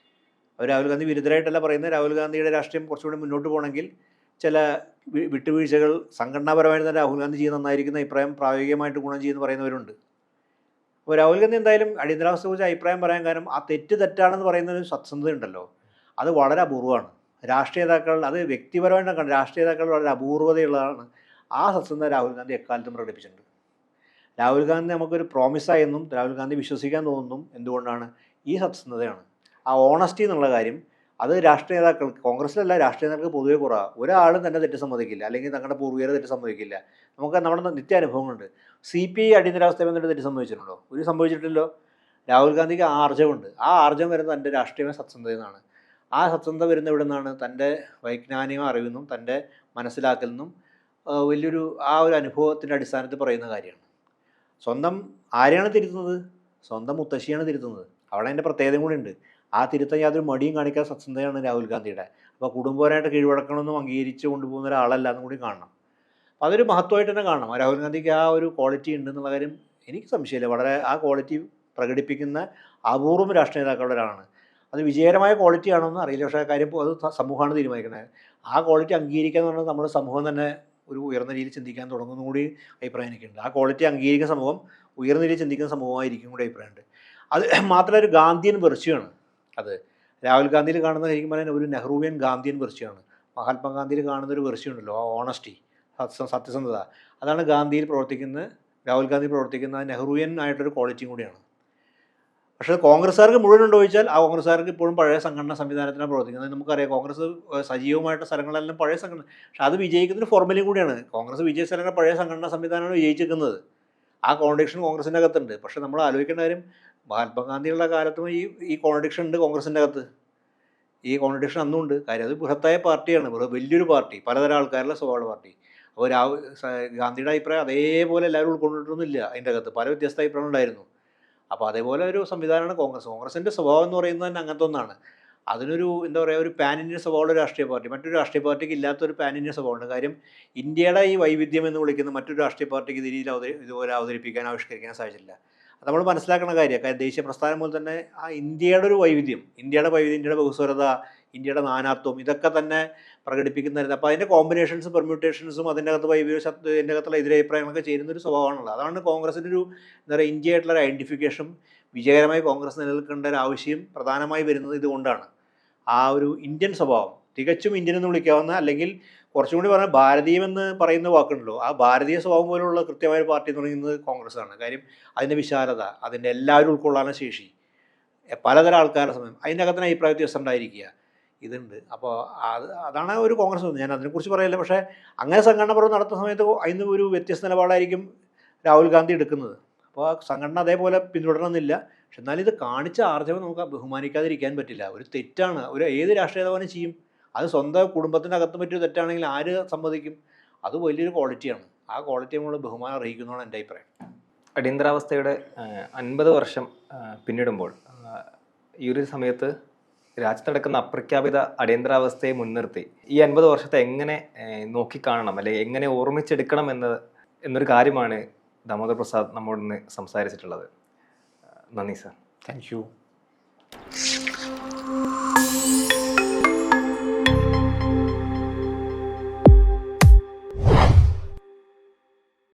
അവർ രാഹുൽ ഗാന്ധി വിരുദ്ധരായിട്ടല്ല പറയുന്നത്. രാഹുൽ ഗാന്ധിയുടെ രാഷ്ട്രീയം കുറച്ചുകൂടി മുന്നോട്ട് പോകണമെങ്കിൽ ചില വിട്ടുവീഴ്ചകൾ സംഘടനാപരമായിട്ട് തന്നെ രാഹുൽ ഗാന്ധി ചെയ്യുന്ന നന്നായിരിക്കുന്ന അഭിപ്രായം പ്രായോഗികമായിട്ട് ഗുണം ചെയ്യുമെന്ന് പറയുന്നവരുണ്ട്. അപ്പോൾ രാഹുൽ ഗാന്ധി എന്തായാലും അടിയന്തരാവസ്ഥയെക്കുറിച്ച് അഭിപ്രായം പറയാൻ കാരണം ആ തെറ്റാണെന്ന് പറയുന്ന ഒരു സത്യസന്ധത ഉണ്ടല്ലോ, അത് വളരെ അപൂർവമാണ്. രാഷ്ട്രീയ നേതാക്കൾ അത് വ്യക്തിപരമായിട്ട് രാഷ്ട്രീയ നേതാക്കൾ വളരെ അപൂർവതയുള്ളതാണ്. ആ സത്യസന്ധത രാഹുൽ ഗാന്ധി എക്കാലത്തും പ്രകടിപ്പിച്ചിട്ടുണ്ട്. രാഹുൽ ഗാന്ധി നമുക്കൊരു പ്രോമിസായെന്നും രാഹുൽ ഗാന്ധി വിശ്വസിക്കാൻ തോന്നുന്നതും എന്തുകൊണ്ടാണ്? ഈ സത്യസന്ധതയാണ്. ആ ഓണസ്റ്റി എന്നുള്ള കാര്യം അത് രാഷ്ട്രീയ നേതാക്കൾക്ക്, കോൺഗ്രസ്സിലല്ല, രാഷ്ട്രീയ നേതാക്കൾക്ക് പൊതുവെ കുറവാണ്. ഒരാളും തന്നെ തെറ്റ് സമ്മതിക്കില്ല, അല്ലെങ്കിൽ തങ്ങളുടെ പൂർവികരെ തെറ്റ് സമ്മതിക്കില്ല. നമുക്ക് നമ്മുടെ നിത്യാനുഭവങ്ങളുണ്ട്. CPI അടിയന്തരാവസ്ഥ വന്നിട്ട് തെറ്റ് സംഭവിച്ചിട്ടുണ്ടോ? ഒരു സംഭവിച്ചിട്ടില്ലല്ലോ. രാഹുൽ ഗാന്ധിക്ക് ആർജവമുണ്ട്. ആ ആർജവം വരുന്നത് തൻ്റെ രാഷ്ട്രീയ സത്യസന്ധതയിൽ നിന്നാണ്. ആ സത്യസന്ധത വരുന്ന ഇവിടെ നിന്നാണ്? തൻ്റെ വൈജ്ഞാനിക അറിവിൽ നിന്നും തൻ്റെ മനസ്സിലാക്കലിൽ നിന്നും വലിയൊരു ആ ഒരു അനുഭവത്തിൻ്റെ അടിസ്ഥാനത്തിൽ പറയുന്ന കാര്യമാണ്. സ്വന്തം ആരെയാണ് തിരുത്തുന്നത്? സ്വന്തം മുത്തശ്ശിയാണ് തിരുത്തുന്നത്. അവിടെ അതിൻ്റെ പ്രത്യേകതയും കൂടി ഉണ്ട്. ആ തിരുത്താൻ യാതൊരു മടിയും കാണിക്കാത്ത സത്യസന്ധതയാണ് രാഹുൽ ഗാന്ധിയുടെ. അപ്പോൾ കുടുംബപരമായിട്ട് കീഴ്വഴക്കണമെന്നും അംഗീകരിച്ച് കൊണ്ടുപോകുന്ന ഒരാളല്ല എന്നും കൂടി കാണണം. അപ്പോൾ അതൊരു മഹത്വമായിട്ട് തന്നെ കാണണം. രാഹുൽ ഗാന്ധിക്ക് ആ ഒരു ക്വാളിറ്റി ഉണ്ടെന്നുള്ള കാര്യം എനിക്ക് സംശയമില്ല. വളരെ ആ ക്വാളിറ്റി പ്രകടിപ്പിക്കുന്ന അപൂർവം രാഷ്ട്രീയ നേതാക്കളുടെ ഒരാളാണ്. അത് വിജയകരമായ ക്വാളിറ്റി ആണോ എന്ന് അറിയില്ല. പക്ഷേ കാര്യം അത് സമൂഹമാണ് തീരുമാനിക്കുന്നത്. ആ ക്വാളിറ്റി അംഗീകരിക്കുക എന്ന് പറഞ്ഞാൽ നമ്മുടെ സമൂഹം തന്നെ ഒരു ഉയർന്ന രീതിയിൽ ചിന്തിക്കാൻ തുടങ്ങുന്ന കൂടി അഭിപ്രായം എനിക്കുണ്ട്. ആ ക്വാളിറ്റി അംഗീകരിക്കുന്ന സമൂഹം ഉയർന്ന രീതിയിൽ ചിന്തിക്കുന്ന സമൂഹമായിരിക്കും കൂടി അഭിപ്രായമുണ്ട്. അത് മാത്രമല്ല ഒരു ഗാന്ധിയൻ വെർച്വയാണ് അത്. രാഹുൽ ഗാന്ധിയിൽ കാണുന്ന ശരിക്കും പറയാൻ ഒരു നെഹ്റുവിയൻ ഗാന്ധിയൻ വെർച്വയാണ്. മഹാത്മാഗാന്ധിയിൽ കാണുന്ന ഒരു വെർച്വ ഉണ്ടല്ലോ, ആ ഓണസ്റ്റി, സത്യസന്ധത. അതാണ് ഗാന്ധിയിൽ പ്രവർത്തിക്കുന്ന, രാഹുൽ ഗാന്ധി പ്രവർത്തിക്കുന്ന നെഹ്റുവിയൻ ആയിട്ടൊരു ക്വാളിറ്റിയും കൂടിയാണ്. പക്ഷേ കോൺഗ്രസ്സുകാർക്ക് മുഴുവൻ ഉണ്ടോ ചോദിച്ചാൽ ആ കോൺഗ്രസ്സുകാർക്ക് ഇപ്പോഴും പഴയ സംഘടനാ സംവിധാനത്തിലാണ് പ്രവർത്തിക്കുന്നത്. നമുക്കറിയാം കോൺഗ്രസ് സജീവമായിട്ട് സ്ഥലങ്ങളെല്ലാം പഴയ സംഘടന. പക്ഷേ അത് വിജയിക്കുന്നൊരു ഫോർമുലയും കൂടിയാണ്. കോൺഗ്രസ് വിജയ സ്ഥലങ്ങൾ പഴയ സംഘടനാ സംവിധാനമാണ് വിജയിച്ചിരിക്കുന്നത്. ആ കോൺട്രഡിക്ഷൻ കോൺഗ്രസിൻ്റെ അകത്തുണ്ട്. പക്ഷേ നമ്മൾ ആലോചിക്കേണ്ട കാര്യം മഹാത്മാഗാന്ധിയുള്ള കാലത്തും ഈ കോൺട്രഡിക്ഷൻ ഉണ്ട് കോൺഗ്രസിൻ്റെ അകത്ത്. ഈ കോൺട്രഡിക്ഷൻ അന്നും ഉണ്ട്. കാര്യം അത് ബൃഹത്തായ പാർട്ടിയാണ്, വലിയൊരു പാർട്ടി, പലതരം ആൾക്കാരുടെ സ്വഭാവ പാർട്ടി. അപ്പോൾ ഗാന്ധിയുടെ അഭിപ്രായം അതേപോലെ എല്ലാവരും ഉൾക്കൊണ്ടിട്ടൊന്നുമില്ല. അതിൻ്റെ അകത്ത് പല വ്യത്യസ്ത അഭിപ്രായങ്ങളുണ്ടായിരുന്നു. അപ്പോൾ അതേപോലെ ഒരു സംവിധാനമാണ് കോൺഗ്രസ്. കോൺഗ്രസിൻ്റെ സ്വഭാവം എന്ന് പറയുന്നത് തന്നെ അങ്ങനത്തെ ഒന്നാണ്. അതിനൊരു എന്താ പറയുക, ഒരു പാൻ ഇന്ത്യൻ സ്വഭാവമുള്ള രാഷ്ട്രീയ പാർട്ടി. മറ്റൊരു രാഷ്ട്രീയ പാർട്ടിക്ക് ഇല്ലാത്തൊരു പാൻ ഇന്ത്യൻ സ്വഭാവമുണ്ട്. കാര്യം ഇന്ത്യയുടെ ഈ വൈവിധ്യം എന്ന് വിളിക്കുന്ന മറ്റൊരു രാഷ്ട്രീയ പാർട്ടിക്ക് ഇതുപോലെ അവതരിപ്പിക്കാൻ, ആവിഷ്കരിക്കാൻ സാധിച്ചില്ല. അത് നമ്മൾ മനസ്സിലാക്കുന്ന കാര്യമാണ്. കാര്യം ദേശീയ പ്രസ്ഥാനം പോലെ തന്നെ ആ ഇന്ത്യയുടെ ഒരു വൈവിധ്യം, ഇന്ത്യയുടെ ബഹുസ്വരത, ഇന്ത്യയുടെ നാനാത്വം, ഇതൊക്കെ തന്നെ പ്രകടിപ്പിക്കുന്നതായിരുന്നു. അപ്പോൾ അതിൻ്റെ കോമ്പിനേഷൻസും പെർമ്യൂട്ടേഷൻസും അതിൻ്റെ അകത്ത് ഇതിൻ്റെ അകത്തുള്ള എതിരഭിപ്രായങ്ങളൊക്കെ ചേരുന്നൊരു സ്വഭാവമാണുള്ളത്. അതാണ് കോൺഗ്രസിൻ്റെ ഒരു എന്താ പറയുക, ഇന്ത്യയായിട്ടുള്ള ഐഡൻറ്റിഫിക്കേഷൻ വിജയകരമായി കോൺഗ്രസ് നിലനിൽക്കേണ്ട ഒരു ആവശ്യം പ്രധാനമായി വരുന്നത് ഇതുകൊണ്ടാണ്. ആ ഒരു ഇന്ത്യൻ സ്വഭാവം, തികച്ചും ഇന്ത്യൻ എന്ന് വിളിക്കാവുന്ന, അല്ലെങ്കിൽ കുറച്ചും കൂടി പറഞ്ഞാൽ ഭാരതീയമെന്ന് പറയുന്ന വാക്കുണ്ടല്ലോ, ആ ഭാരതീയ സ്വഭാവം പോലുള്ള കൃത്യമായ പാർട്ടി എന്ന് പറയുന്നത് കോൺഗ്രസ്സാണ്. കാര്യം അതിൻ്റെ വിശാലത, അതിൻ്റെ എല്ലാവരും ഉൾക്കൊള്ളാനുള്ള ശേഷി, പലതരം ആൾക്കാരുടെ സമയം, അതിൻ്റെ അകത്തിന് അഭിപ്രായ വ്യത്യാസം ഉണ്ടായിരിക്കുക, ഇതുണ്ട്. അപ്പോൾ അതാണ് ഒരു കോൺഗ്രസ്. ഞാൻ അതിനെക്കുറിച്ച് പറയില്ല. പക്ഷേ അങ്ങനെ സംഘടന പ്രവർത്തനം നടത്തുന്ന സമയത്ത് അതിന് ഒരു വ്യത്യസ്ത നിലപാടായിരിക്കും രാഹുൽ ഗാന്ധി എടുക്കുന്നത്. അപ്പോൾ ആ സംഘടന അതേപോലെ പിന്തുടരണമെന്നില്ല. പക്ഷെ എന്നാലും ഇത് കാണിച്ച ആർജവം നമുക്ക് ബഹുമാനിക്കാതിരിക്കാൻ പറ്റില്ല. ഒരു തെറ്റാണ്, ഏത് രാഷ്ട്രീയ നേതാവിനും ചെയ്യും. അത് സ്വന്തം കുടുംബത്തിൻ്റെ അകത്ത് പറ്റിയ തെറ്റാണെങ്കിൽ ആര് സമ്മതിക്കും? അത് വലിയൊരു ക്വാളിറ്റിയാണ്. ആ ക്വാളിറ്റി നമ്മൾ ബഹുമാനം അർഹിക്കുന്നതാണ് എൻ്റെ അഭിപ്രായം. അടിയന്തരാവസ്ഥയുടെ 50 വർഷം പിന്നിടുമ്പോൾ ഈ ഒരു സമയത്ത് രാജ്യത്ത് നടക്കുന്ന അപ്രഖ്യാപിത അടിയന്തരാവസ്ഥയെ മുൻനിർത്തി ഈ 50 വർഷത്തെ എങ്ങനെ നോക്കിക്കാണണം, അല്ലെങ്കിൽ എങ്ങനെ ഓർമ്മിച്ചെടുക്കണം എന്നൊരു കാര്യമാണ് ദാമോദർ പ്രസാദ് നമ്മോട് ഇന്ന് സംസാരിച്ചിട്ടുള്ളത്. നന്ദി സാർ. Thank you.